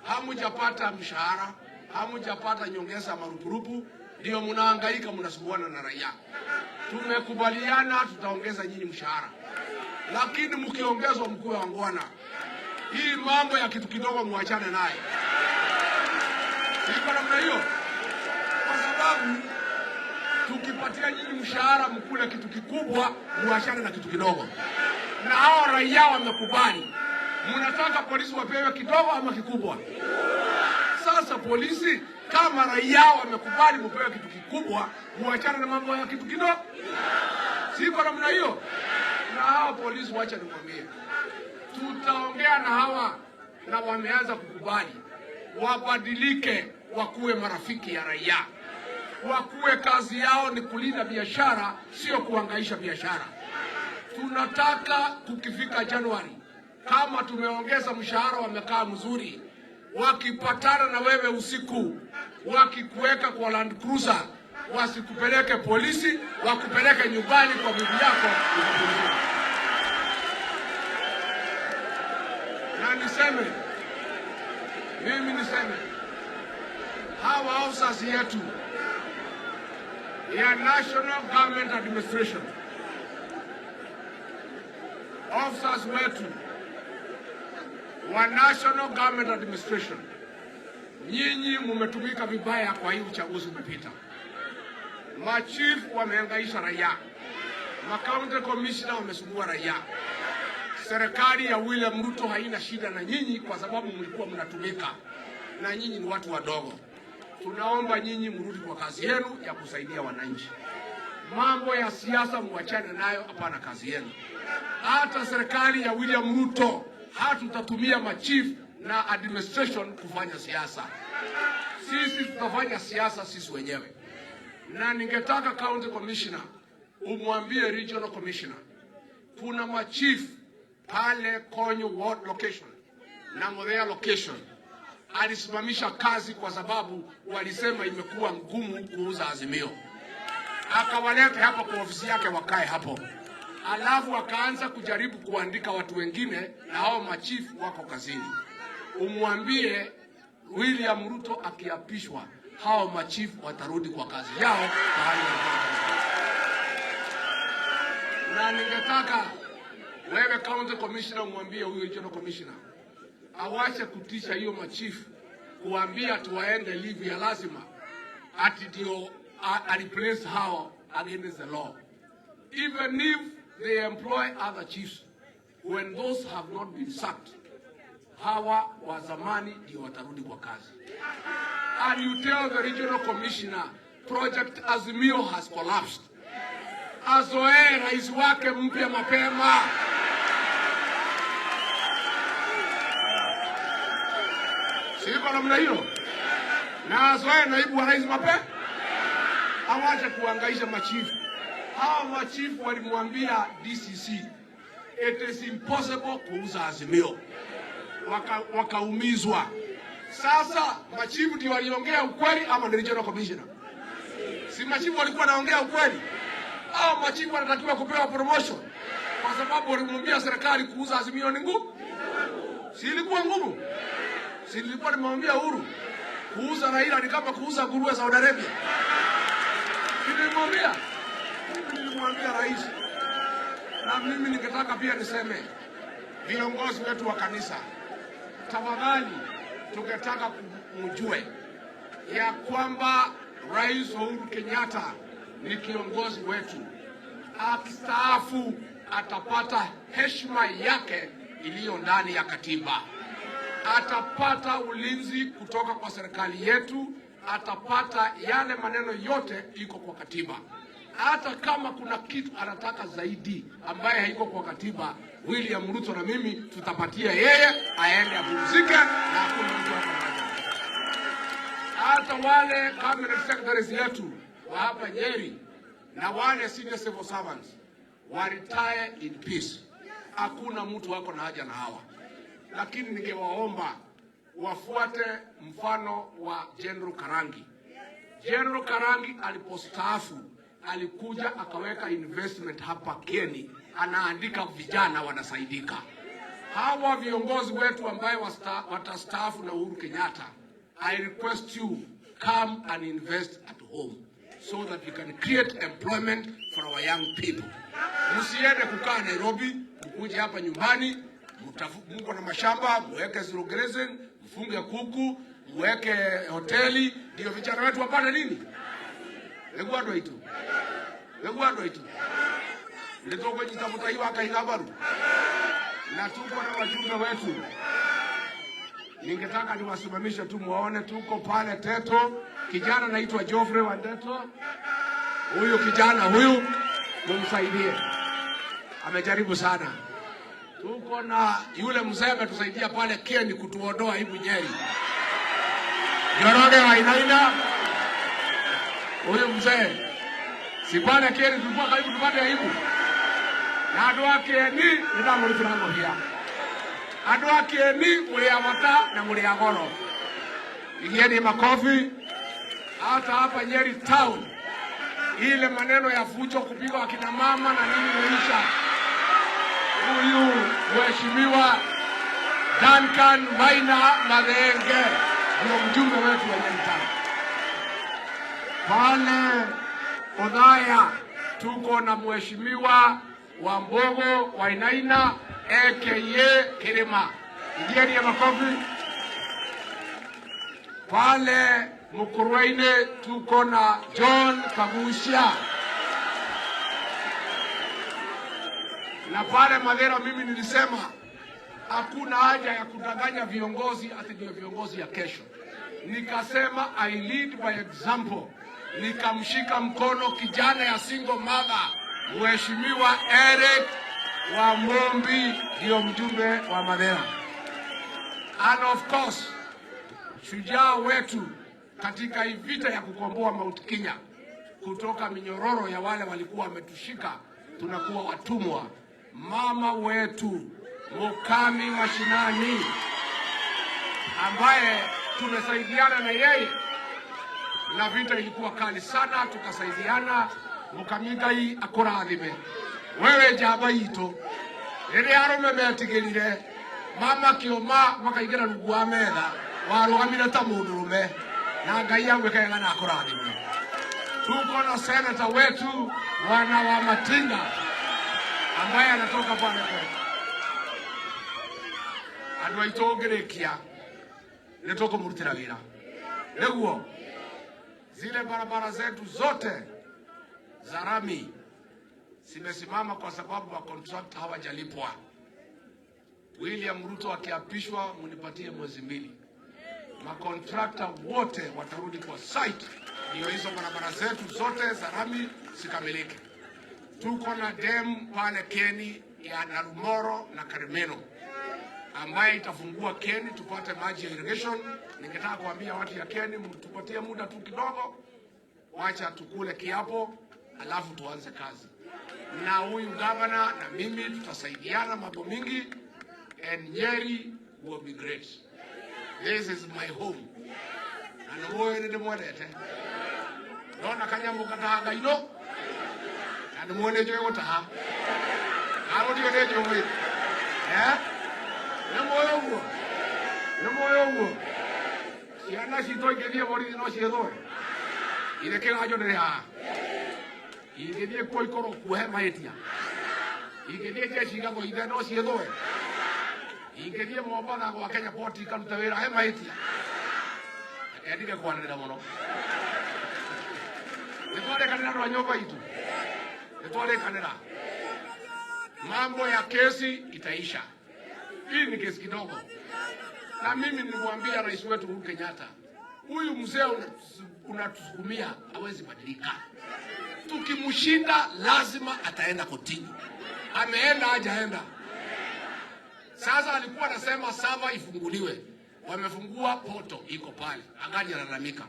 Hamujapata mshahara, hamujapata nyongeza marupurupu, ndio mnahangaika mnasumbuana na raia. Tumekubaliana tutaongeza nyinyi mshahara. Lakini mkiongezwa mkuu wa ngwana, hii mambo ya kitu kidogo muachane naye. Iko namna hiyo. Kwa sababu tukipatia nyinyi mshahara mkule kitu kikubwa, muachane na kitu kidogo. Na hao raia wamekubali. Mnataka polisi wapewe kidogo ama kikubwa? Sasa polisi kama raia wamekubali mpewe kitu kikubwa, muachane na mambo ya kitu kidogo. Siko namna hiyo. Na hawa polisi wacha nikwambie. Tutaongea na hawa na wameanza kukubali. Wabadilike wakuwe marafiki ya raia. Wakuwe kazi yao ni kulinda biashara, sio kuhangaisha biashara. Tunataka tukifika Januari kama tumeongeza mshahara wamekaa mzuri, wakipatana na wewe usiku, wakikuweka kwa Land Cruiser, wasikupeleke polisi, wakupeleke nyumbani kwa bibi yako. Na mimi niseme, hawa officers yetu ya National Government Administration, officers wetu wa National Government Administration, nyinyi mumetumika vibaya kwa hii uchaguzi umepita. Machief wamehangaisha raia, county commissioner wamesumbua raia. Serikali ya William Ruto haina shida na nyinyi kwa sababu mlikuwa mnatumika na nyinyi ni watu wadogo. Tunaomba nyinyi mrudi kwa kazi yenu ya kusaidia wananchi. Mambo ya siasa muachane nayo, hapana kazi yenu. Hata serikali ya William Ruto hatutatumia machief na administration kufanya siasa. Sisi tutafanya siasa sisi wenyewe. Na ningetaka county commissioner umwambie regional commissioner kuna machief pale Konyo ward location na Modea location alisimamisha kazi kwa sababu walisema imekuwa ngumu kuuza Azimio. Akawaleta hapa kwa ofisi yake wakae hapo. Alafu akaanza kujaribu kuandika watu wengine na hao machifu wako kazini. Umwambie William Ruto akiapishwa hao machifu watarudi kwa kazi yao bahari ya. Na ningetaka wewe county commissioner umwambie huyo regional commissioner awache kutisha hiyo machifu kuambia tuwaende leave ya lazima ati ndio replace hao against the law. Even if they employ other chiefs, when those have not been sacked, hawa wa zamani ndio watarudi kwa kazi. And you tell the regional commissioner project Azimio has collapsed. Azoe rais wake mpya mapema. Siko namna hiyo. Na azoe naibu wa rais mapema. Awache kuhangaisha machifu. Hawa machifu walimwambia DCC, it is impossible kuuza Azimio. wakaumizwa. Sasa machifu ndio waliongea ukweli ama regional commissioner? Si machifu walikuwa naongea ukweli? Au machifu wanatakiwa kupewa promotion kwa sababu walimwambia serikali kuuza Azimio ni ngumu? Si ilikuwa ngumu? Si nilikuwa nimemwambia Uhuru kuuza Raila ni kama kuuza nguruwe Saudi Arabia? Nilimwambia rais. Na mimi ningetaka pia niseme viongozi wetu wa kanisa, tafadhali tungetaka mjue ya kwamba Rais Uhuru Kenyatta ni kiongozi wetu. Akistaafu atapata heshima yake iliyo ndani ya katiba. Atapata ulinzi kutoka kwa serikali yetu, atapata yale maneno yote iko kwa katiba. Hata kama kuna kitu anataka zaidi ambaye haiko kwa katiba, William Ruto na mimi tutapatia yeye aende apumzike na hakuna mtu atakaye. Hata wale cabinet secretaries yetu wa hapa Nyeri na wale senior civil servants wa retire in peace. Hakuna mtu wako na haja na hawa. Lakini ningewaomba wafuate mfano wa General Karangi. General Karangi alipostaafu alikuja akaweka investment hapa Kenya, anaandika vijana wanasaidika. Hawa viongozi wetu ambaye watastaafu na Uhuru Kenyatta, I request you come and invest at home so that we can create employment for our young people. Msiende kukaa Nairobi, mkuje hapa nyumbani, mko na mashamba, muweke zero grazing, mfunge kuku, muweke hoteli, ndio vijana wetu wapate nini? Legwado itu. Nitoko jita Mutahi wa Kahiga'S. Na tuko na wajumbe wetu. Ningetaka niwasimamishe tu muone tuko pale Teto. Kijana anaitwa Geoffrey wa Teto. Huyu kijana huyu mumsaidie. Amejaribu sana. Tuko na yule mzee ametusaidia pale Kenya kutuondoa hivi Nyeri. Joroge wa Inaina. Huyu mzee si pale Kenya tulikuwa karibu tupate aibu. Na ando wake ni ndio tunangohia. Ando wake ni ule amata na ule agoro. Igieni makofi. Hata hapa Nyeri town ile maneno ya fujo kupiga akina mama na nini imeisha. Huyu mheshimiwa Duncan Maina Madenge ndio mjumbe wetu wa Nyeri town. Pale Odhaya tuko na mheshimiwa wa Mbogo wa Inaina aka Kirima. Igieni ya makofi. Pale Mukurweine tuko na John Kagusha. Na pale Madera mimi nilisema hakuna haja ya kudanganya viongozi ati ndio viongozi ya kesho. Nikasema I lead by example. Nikamshika mkono kijana ya single mother mheshimiwa Eric wa Mombi ndio mjumbe wa Madera. And of course shujaa wetu katika vita ya kukomboa Mount Kenya kutoka minyororo ya wale walikuwa wametushika tunakuwa watumwa, mama wetu Mukami mashinani ambaye tumesaidiana na yeye na vita ilikuwa kali sana, tukasaidiana. Mukamigai akurathime wewe jaba ito ere arume metigirire mama kioma makaigera rungu wa metha warugamire ta mundurume na Ngai agwekega na akurathime. Tuko na senator wetu wana wa Matinga ambaye anatoka pale kwetu. Andu aitogerekia nitoko murutira wira neguo zile barabara zetu zote za rami zimesimama kwa sababu wa contract hawajalipwa. William Ruto akiapishwa munipatie mwezi 2. Makontrakta wote watarudi kwa site ndio hizo barabara zetu zote za rami zikamilike. Tuko na dam pale Keni ya Narumoro na Karimeno ambaye itafungua Keni tupate maji ya irrigation. Ningetaka kuambia watu ya Keni mtupatie muda tu kidogo, wacha tukule kiapo alafu tuanze kazi. Na huyu gavana na mimi tutasaidiana mambo mingi. Nyeri will be great. This is my home. And boy in the morning. Don't Kanyam Kataga, you know? And the morning you want to have. How do you get your way? Yeah? No more. No more. She had not she told you what is not she alone. In the Kenya, he gave you a Koiko who had my idea. He gave you a Chicago, he did not see a door. He gave you more than a Kenya party come to where I have my idea. I didn't get one of them. The Tore Canada on your way to the Tore Canada. Mambo ya kesi itaisha. Hii ni kesi kidogo. Na mimi nilimwambia rais wetu Uhuru Kenyatta, huyu mzee unatusukumia hawezi badilika. Tukimshinda lazima ataenda kotini. Ameenda hajaenda. Sasa alikuwa anasema sava ifunguliwe. Wamefungua poto iko pale. Angalia analalamika.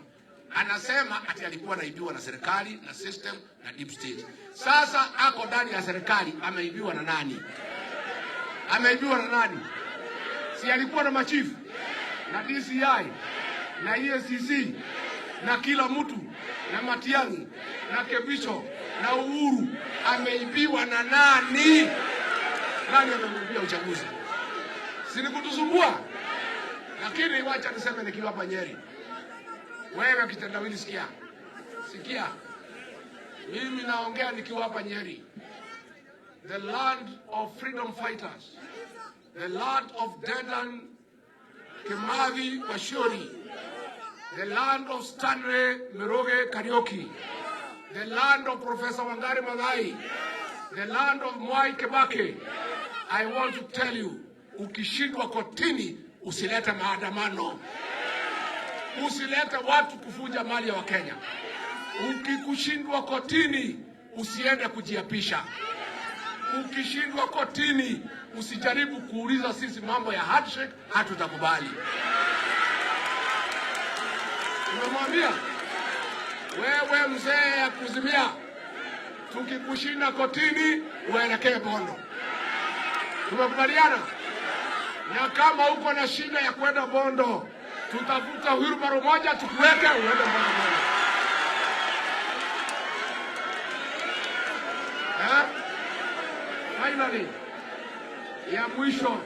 Anasema ati alikuwa anaibiwa na serikali na system na deep state. Sasa ako ndani ya serikali, ameibiwa na nani? Ameibiwa na nani? Si alikuwa na machifu na DCI na EACC na kila mtu na Matiang'i na Kebisho na Uhuru, ameibiwa na nani? Nani amemwibia uchaguzi? Si ni kutusumbua? Lakini wacha niseme nikiwa hapa Nyeri. Wewe kitendawili sikia. Sikia. Mimi naongea nikiwa hapa Nyeri. The land of freedom fighters. The land of Dedan Kimathi Washuri. The land of Stanley Miroge Karaoke. The land of Professor Wangari Maathai. The land of Mwai Kibaki. I want to tell you, ukishindwa kotini usilete maandamano. Usilete watu kufunja mali ya Wakenya. Ukikushindwa kotini usiende kujiapisha. Ukishindwa kotini usijaribu kuuliza sisi mambo ya handshake, hatutakubali. Nimemwambia wewe mzee ya kuzimia, tukikushinda kotini uelekee Bondo. Tumekubaliana? Na kama uko na shida ya kwenda Bondo, tutafuta Uhuru mara moja tukuweke uende Bondo. Finally, ya mwisho,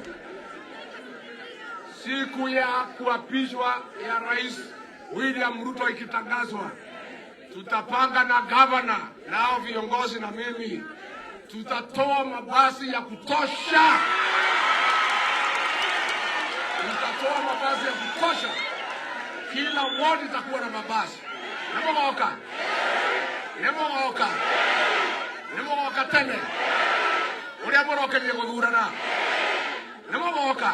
siku ya kuapishwa ya Rais William Ruto ikitangazwa, tutapanga na governor nao viongozi na mimi, tutatoa mabasi ya kutosha. Tutatoa mabasi ya kutosha. Kila ward itakuwa na mabasi. Nemoka tene. Ulia moroke ni kugurana. Nemoka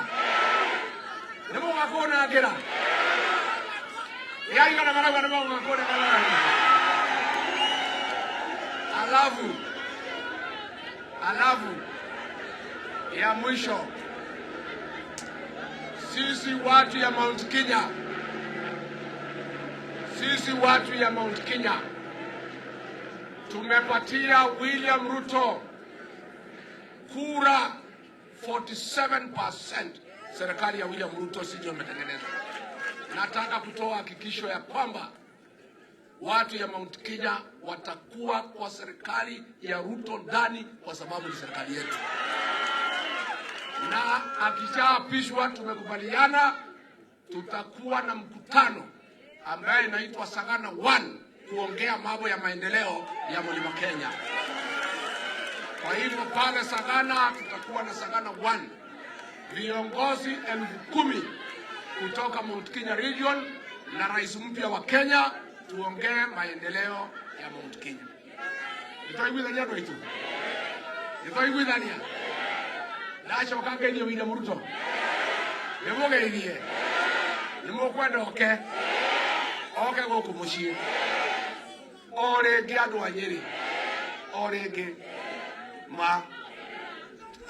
kona agira. Ya ingana mara nemoka kona kala. Alafu ya mwisho, sisi watu ya Mount Kenya tumepatia William Ruto kura 47%. Serikali ya William Ruto sio imetengenezwa. Nataka kutoa hakikisho ya kwamba watu ya Mount Kenya watakuwa kwa serikali ya Ruto ndani, kwa sababu ni serikali yetu. Na akishaapishwa tumekubaliana tutakuwa na mkutano ambaye inaitwa Sagana 1 kuongea mambo ya maendeleo ya Mlima Kenya. Kwa hivyo pale Sagana tutakuwa na Sagana 1. Viongozi 10,000 kutoka Mount Kenya region na rais mpya wa Kenya tuongee maendeleo ya Mount Kenya. Nitoigwithania ndo itu. Nitoigwithania. Lacho kangeni William Ruto. Nemugeithie. Nemukwenda oke goku mucii. Orenge andu a Nyeri. Orenge ma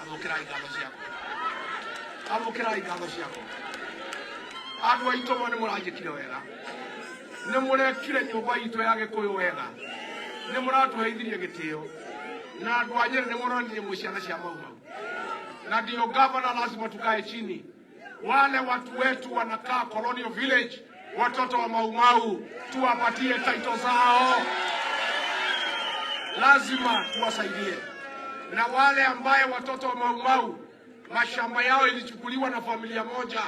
amukirai ngatho ciako. Andu aitu mo nimurajikire wega. Nimurekire nyumba itu ya Gikuyu wega. Nimuratuheithirie gitio. Na andu a Nyeri nimuronire muciana cia mau. Na ndio governor lazima tukae chini wale watu wetu wanakaa Colonial Village, watoto wa Maumau, tuwapatie title zao. Lazima tuwasaidie. Na wale ambaye watoto wa Maumau mashamba yao ilichukuliwa na familia moja,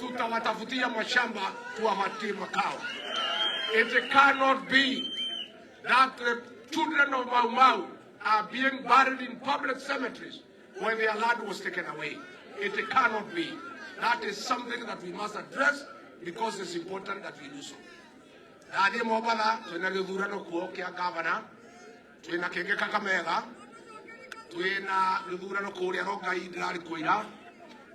tutawatafutia mashamba tuwapatie makao. It cannot be that the children of Maumau are being buried in public cemeteries when their land was taken away. It cannot be. That is something that we must address because it's important that we do so. Dadi mobala tuina githurano kuo kia governor, tuina kenge Kakamega, tuina githurano kuria Rongai ndirari kuira,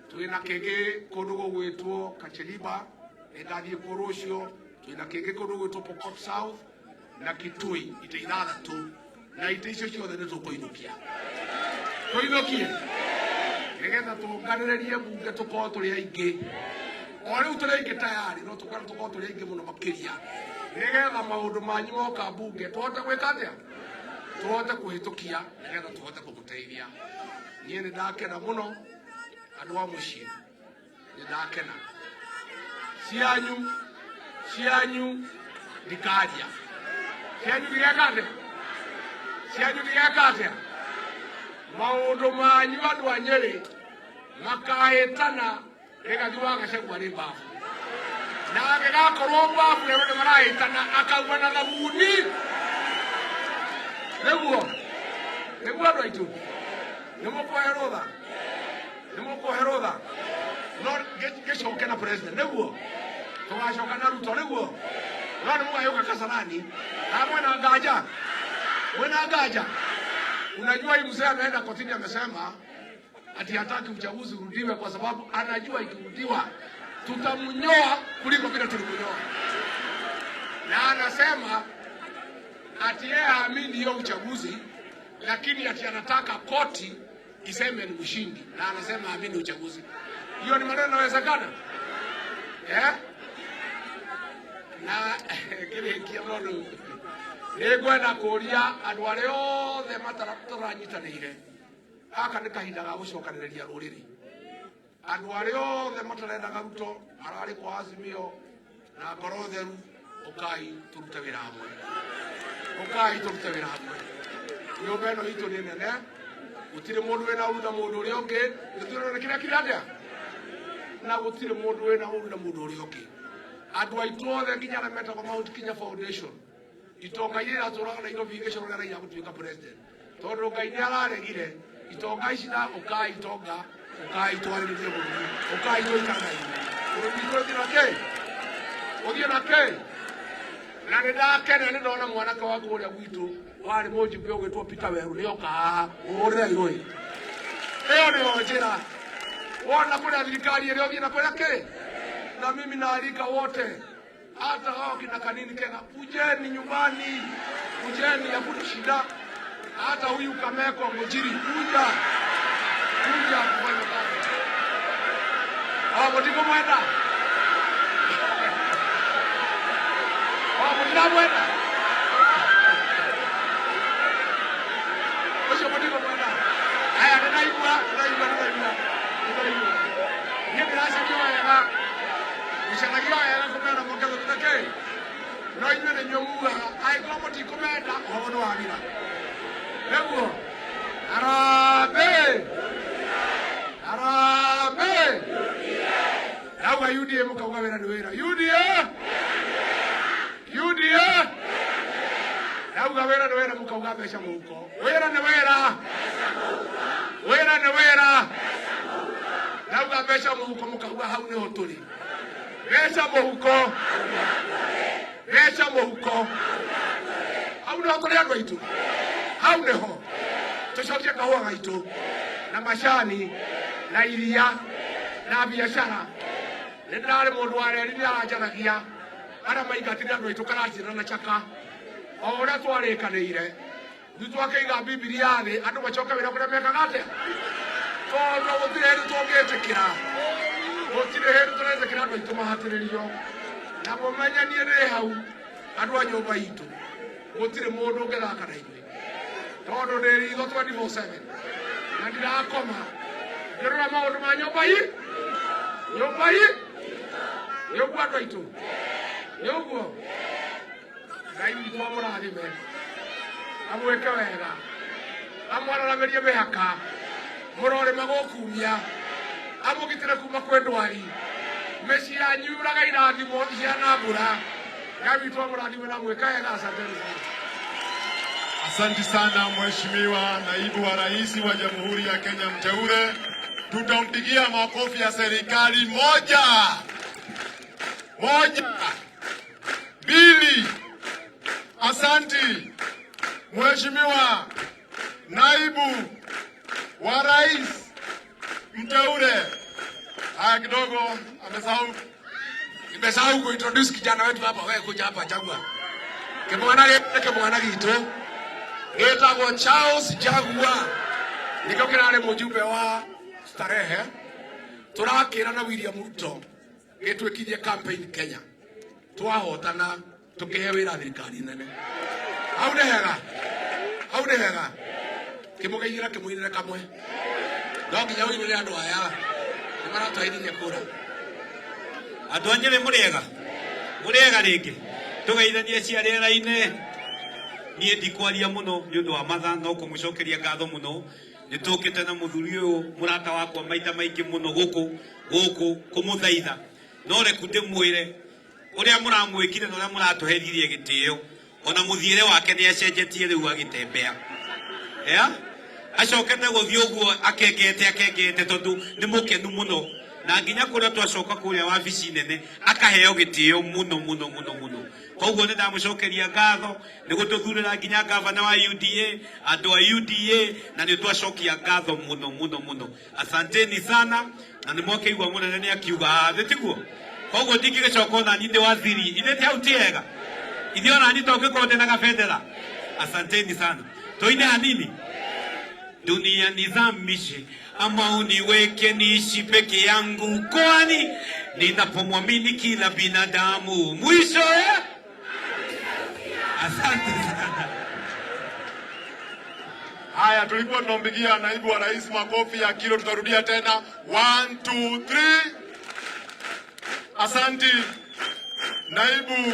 tuina kenge kundu gugwitwo Kacheliba, ndathie kurucio, tuina kenge kundu gugwitwo Pokot South na Kitui, ite ithathatu na ite icio ciothe nitukuinukia. Tuinukie. Nigetha tuunganirie bunge tukorwo turi aingi. O riu turi aingi tayari no tukorwo turi aingi muno makiria. Nigetha maundu manyu moka bunge tuhote gwika atia? Tuhote kuhitukia nigetha tuhote kuguteithia. Nie ni ndakena muno andu a mucii. Ni ndakena. Cianyu ndikaria. Cianyu ndigeka atia? Cianyu ndigeka atia? Maundu manyu andu a Nyeri makahitana Rigathi wa Gachagua ri mbabu. Na angigakorwo mbabu rero ni marahitana akaugwa na thabuni. Niguo andu aitu nimukuhe rutha no gicoke na president niguo tugacoka na Ruto niguo no nimugayuka Kasarani na mwena ngaja. Unajua hii mzee ameenda kotini amesema ati hataki uchaguzi urudiwe kwa sababu anajua ikirudiwa tutamnyoa kuliko vile tulimunyoa. Na anasema ati yeye haamini hiyo uchaguzi lakini ati anataka koti iseme ni mshindi na anasema haamini uchaguzi. Hiyo ni maneno yanawezekana? Na kile kiamono Egwenda kuria andu aria othe mataranyitanire aka ni kahinda ga gucokaniriria ruriri. Andu aria othe matarendaga Ruto marari kwa Azimio na ngoro theru ukai turute wira hamwe. Nyumba ino itu ni nene, gutire mundu wina uru na mundu uria ungi, githurano kiria kiratia na gutire mundu wina uru na mundu uria ungi. Andu aitu othe nginya na meta kwa Mount Kenya Foundation itonga ile aturaga na Nairobi igicoro ria Raila gutuika president tondu Ngai ni araregire itonga ici na ukai itonga ukai twariririe bururi ukai tuikana bururi uthie nake na ni ndakena ni ndona mwanake waku uria gwitu wari mujumbe ugwitwo Peter Weru ni oka urira iroi iyo ni njira wona kuna thirikari ile uthie na kuria ke na mimi naalika wote hata hao kina kanini kena ujeni nyumbani, ujeni hakuna shida. Hata huyu Kameko Mujiri kuja kufanya kazi. Hapo ndipo mwenda. Hapo ndipo mwenda. Hapo ndipo mwenda. Haya ninaigwa. Ni bila shaka ya Nishanagiwa ya kumena mokelo tutake. No inywe ne nyomuga ai komo ti komenda hono abira. Lewo. Arabe. Nawa UDA mukauga wera ni wera. UDA. Nawa wera ni wera mukauga besha muko. Wera ni wera. Nawa besha muko mukauga haune hoturi. Besha muhuko. Haune ho kuri andu aitu. Haune ho. Tucokie kahua gaitu na macani na iria na biashara. Nindari mundu areri aranjaragia ara maingatire andu aitu karajira na chaka. O uria twarikanire. Nitwakeiga Biblia thi andu macoka wira kuria mekaga atia. Tondu gutire hindu tungitikira. Gutire hindu turetikira andu aitu mahatiririo. Na mumenyanie ri hau andu a nyumba itu. Gutire mundu ungithaka na ithui. Tondu ndiri itho 24/7. Na ndirakoma. Ngirora maundu ma nyumba hii. Nyumba hii? Nyumba ndo itu. Nyumba. Ngai witu amurathime. Amweke wega. Amwararamerie mihaka. Murore magokumia. Amugitire kuma kwe ndwari. Meci yanyu uraga irathimo ciana mbura. Ngai witu amurathime na mweka wega. Asanteni sana. Asante sana Mheshimiwa Naibu wa Rais wa Jamhuri ya Kenya mteule. Tutampigia makofi ya serikali moja. Mbili. Asante Mheshimiwa Naibu wa Rais mteule. Haya kidogo amesahau. Nimesahau kuintroduce kijana wetu hapa. Wewe kuja hapa Jagua. Kemwana gitu. Getagwo Charles Jagua. Niko kirare mujumbe wa starehe. Turakira na William Ruto. Getwekithie campaign Kenya. Twahotana tukihe wira thirikari nene. Hau hega. Kimugeithira kimwirire kamwe. No nginya uinire andu aya. Ni maratwaithirie kura. Andu anyere muriega ringi tugeithanie ciarĩra-inĩ. Niĩ ndikwaria mũno nĩ ũndũ wa mathaa, no kũmũcokeria ngatho mũno. Nĩ tũkĩte na mũthuri ũyũ mũrata wakwa maita maingĩ mũno gũkũ kũmũthaitha. No reku ndĩmwĩre ũrĩa mũramwĩkire na ũrĩa mũratũheririe gĩtĩo, ona mũthiĩre wake nĩ acenjetie rĩu agĩtembea. Acokete gũthiĩ ũguo akengete tondũ nĩ mũkenu mũno. Na nginya kũrĩa twacoka kũrĩa wabici nene akaheo gĩtĩo mũno. Koguo nĩ ndamũcokeria ngatho nĩ gũtũthurĩra nginya gavana wa UDA, andũ a UDA, na nĩ twacokia ngatho mũno. Asanteni sana, na nĩ mwakĩigua mũnene nĩ akiuga thĩ tiguo. Koguo ndingĩgĩcoka ona niĩ ndĩ waziri ithe ti hau ti hega. Ithe ona niĩ tũngĩkorwo ndĩ na gabendera. Asanteni sana. Toine hanini. Dunia nizamishe ama uniweke niishi peke yangu, kwani ninapomwamini kila binadamu mwisho. Asante sana. Haya, tulikuwa tunampigia Naibu wa Rais makofi ya kilo, tutarudia tena 1 2 3. Asante Naibu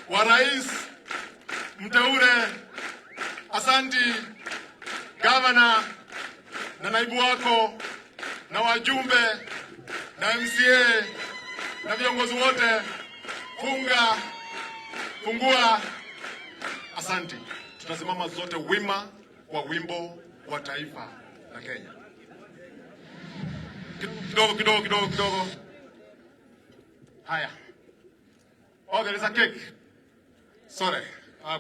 wa Rais mteule. Asante Gavana na naibu wako na wajumbe na MCA na viongozi wote. Fungua. Asante. Tutasimama zote wima kwa wimbo wa taifa la Kenya. Kidogo. Haya. Oh, there is a cake. Sorry.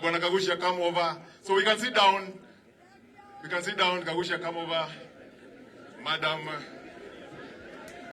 Bwana Kagusha, come over. So we can sit down. Kagusha, come over. Madam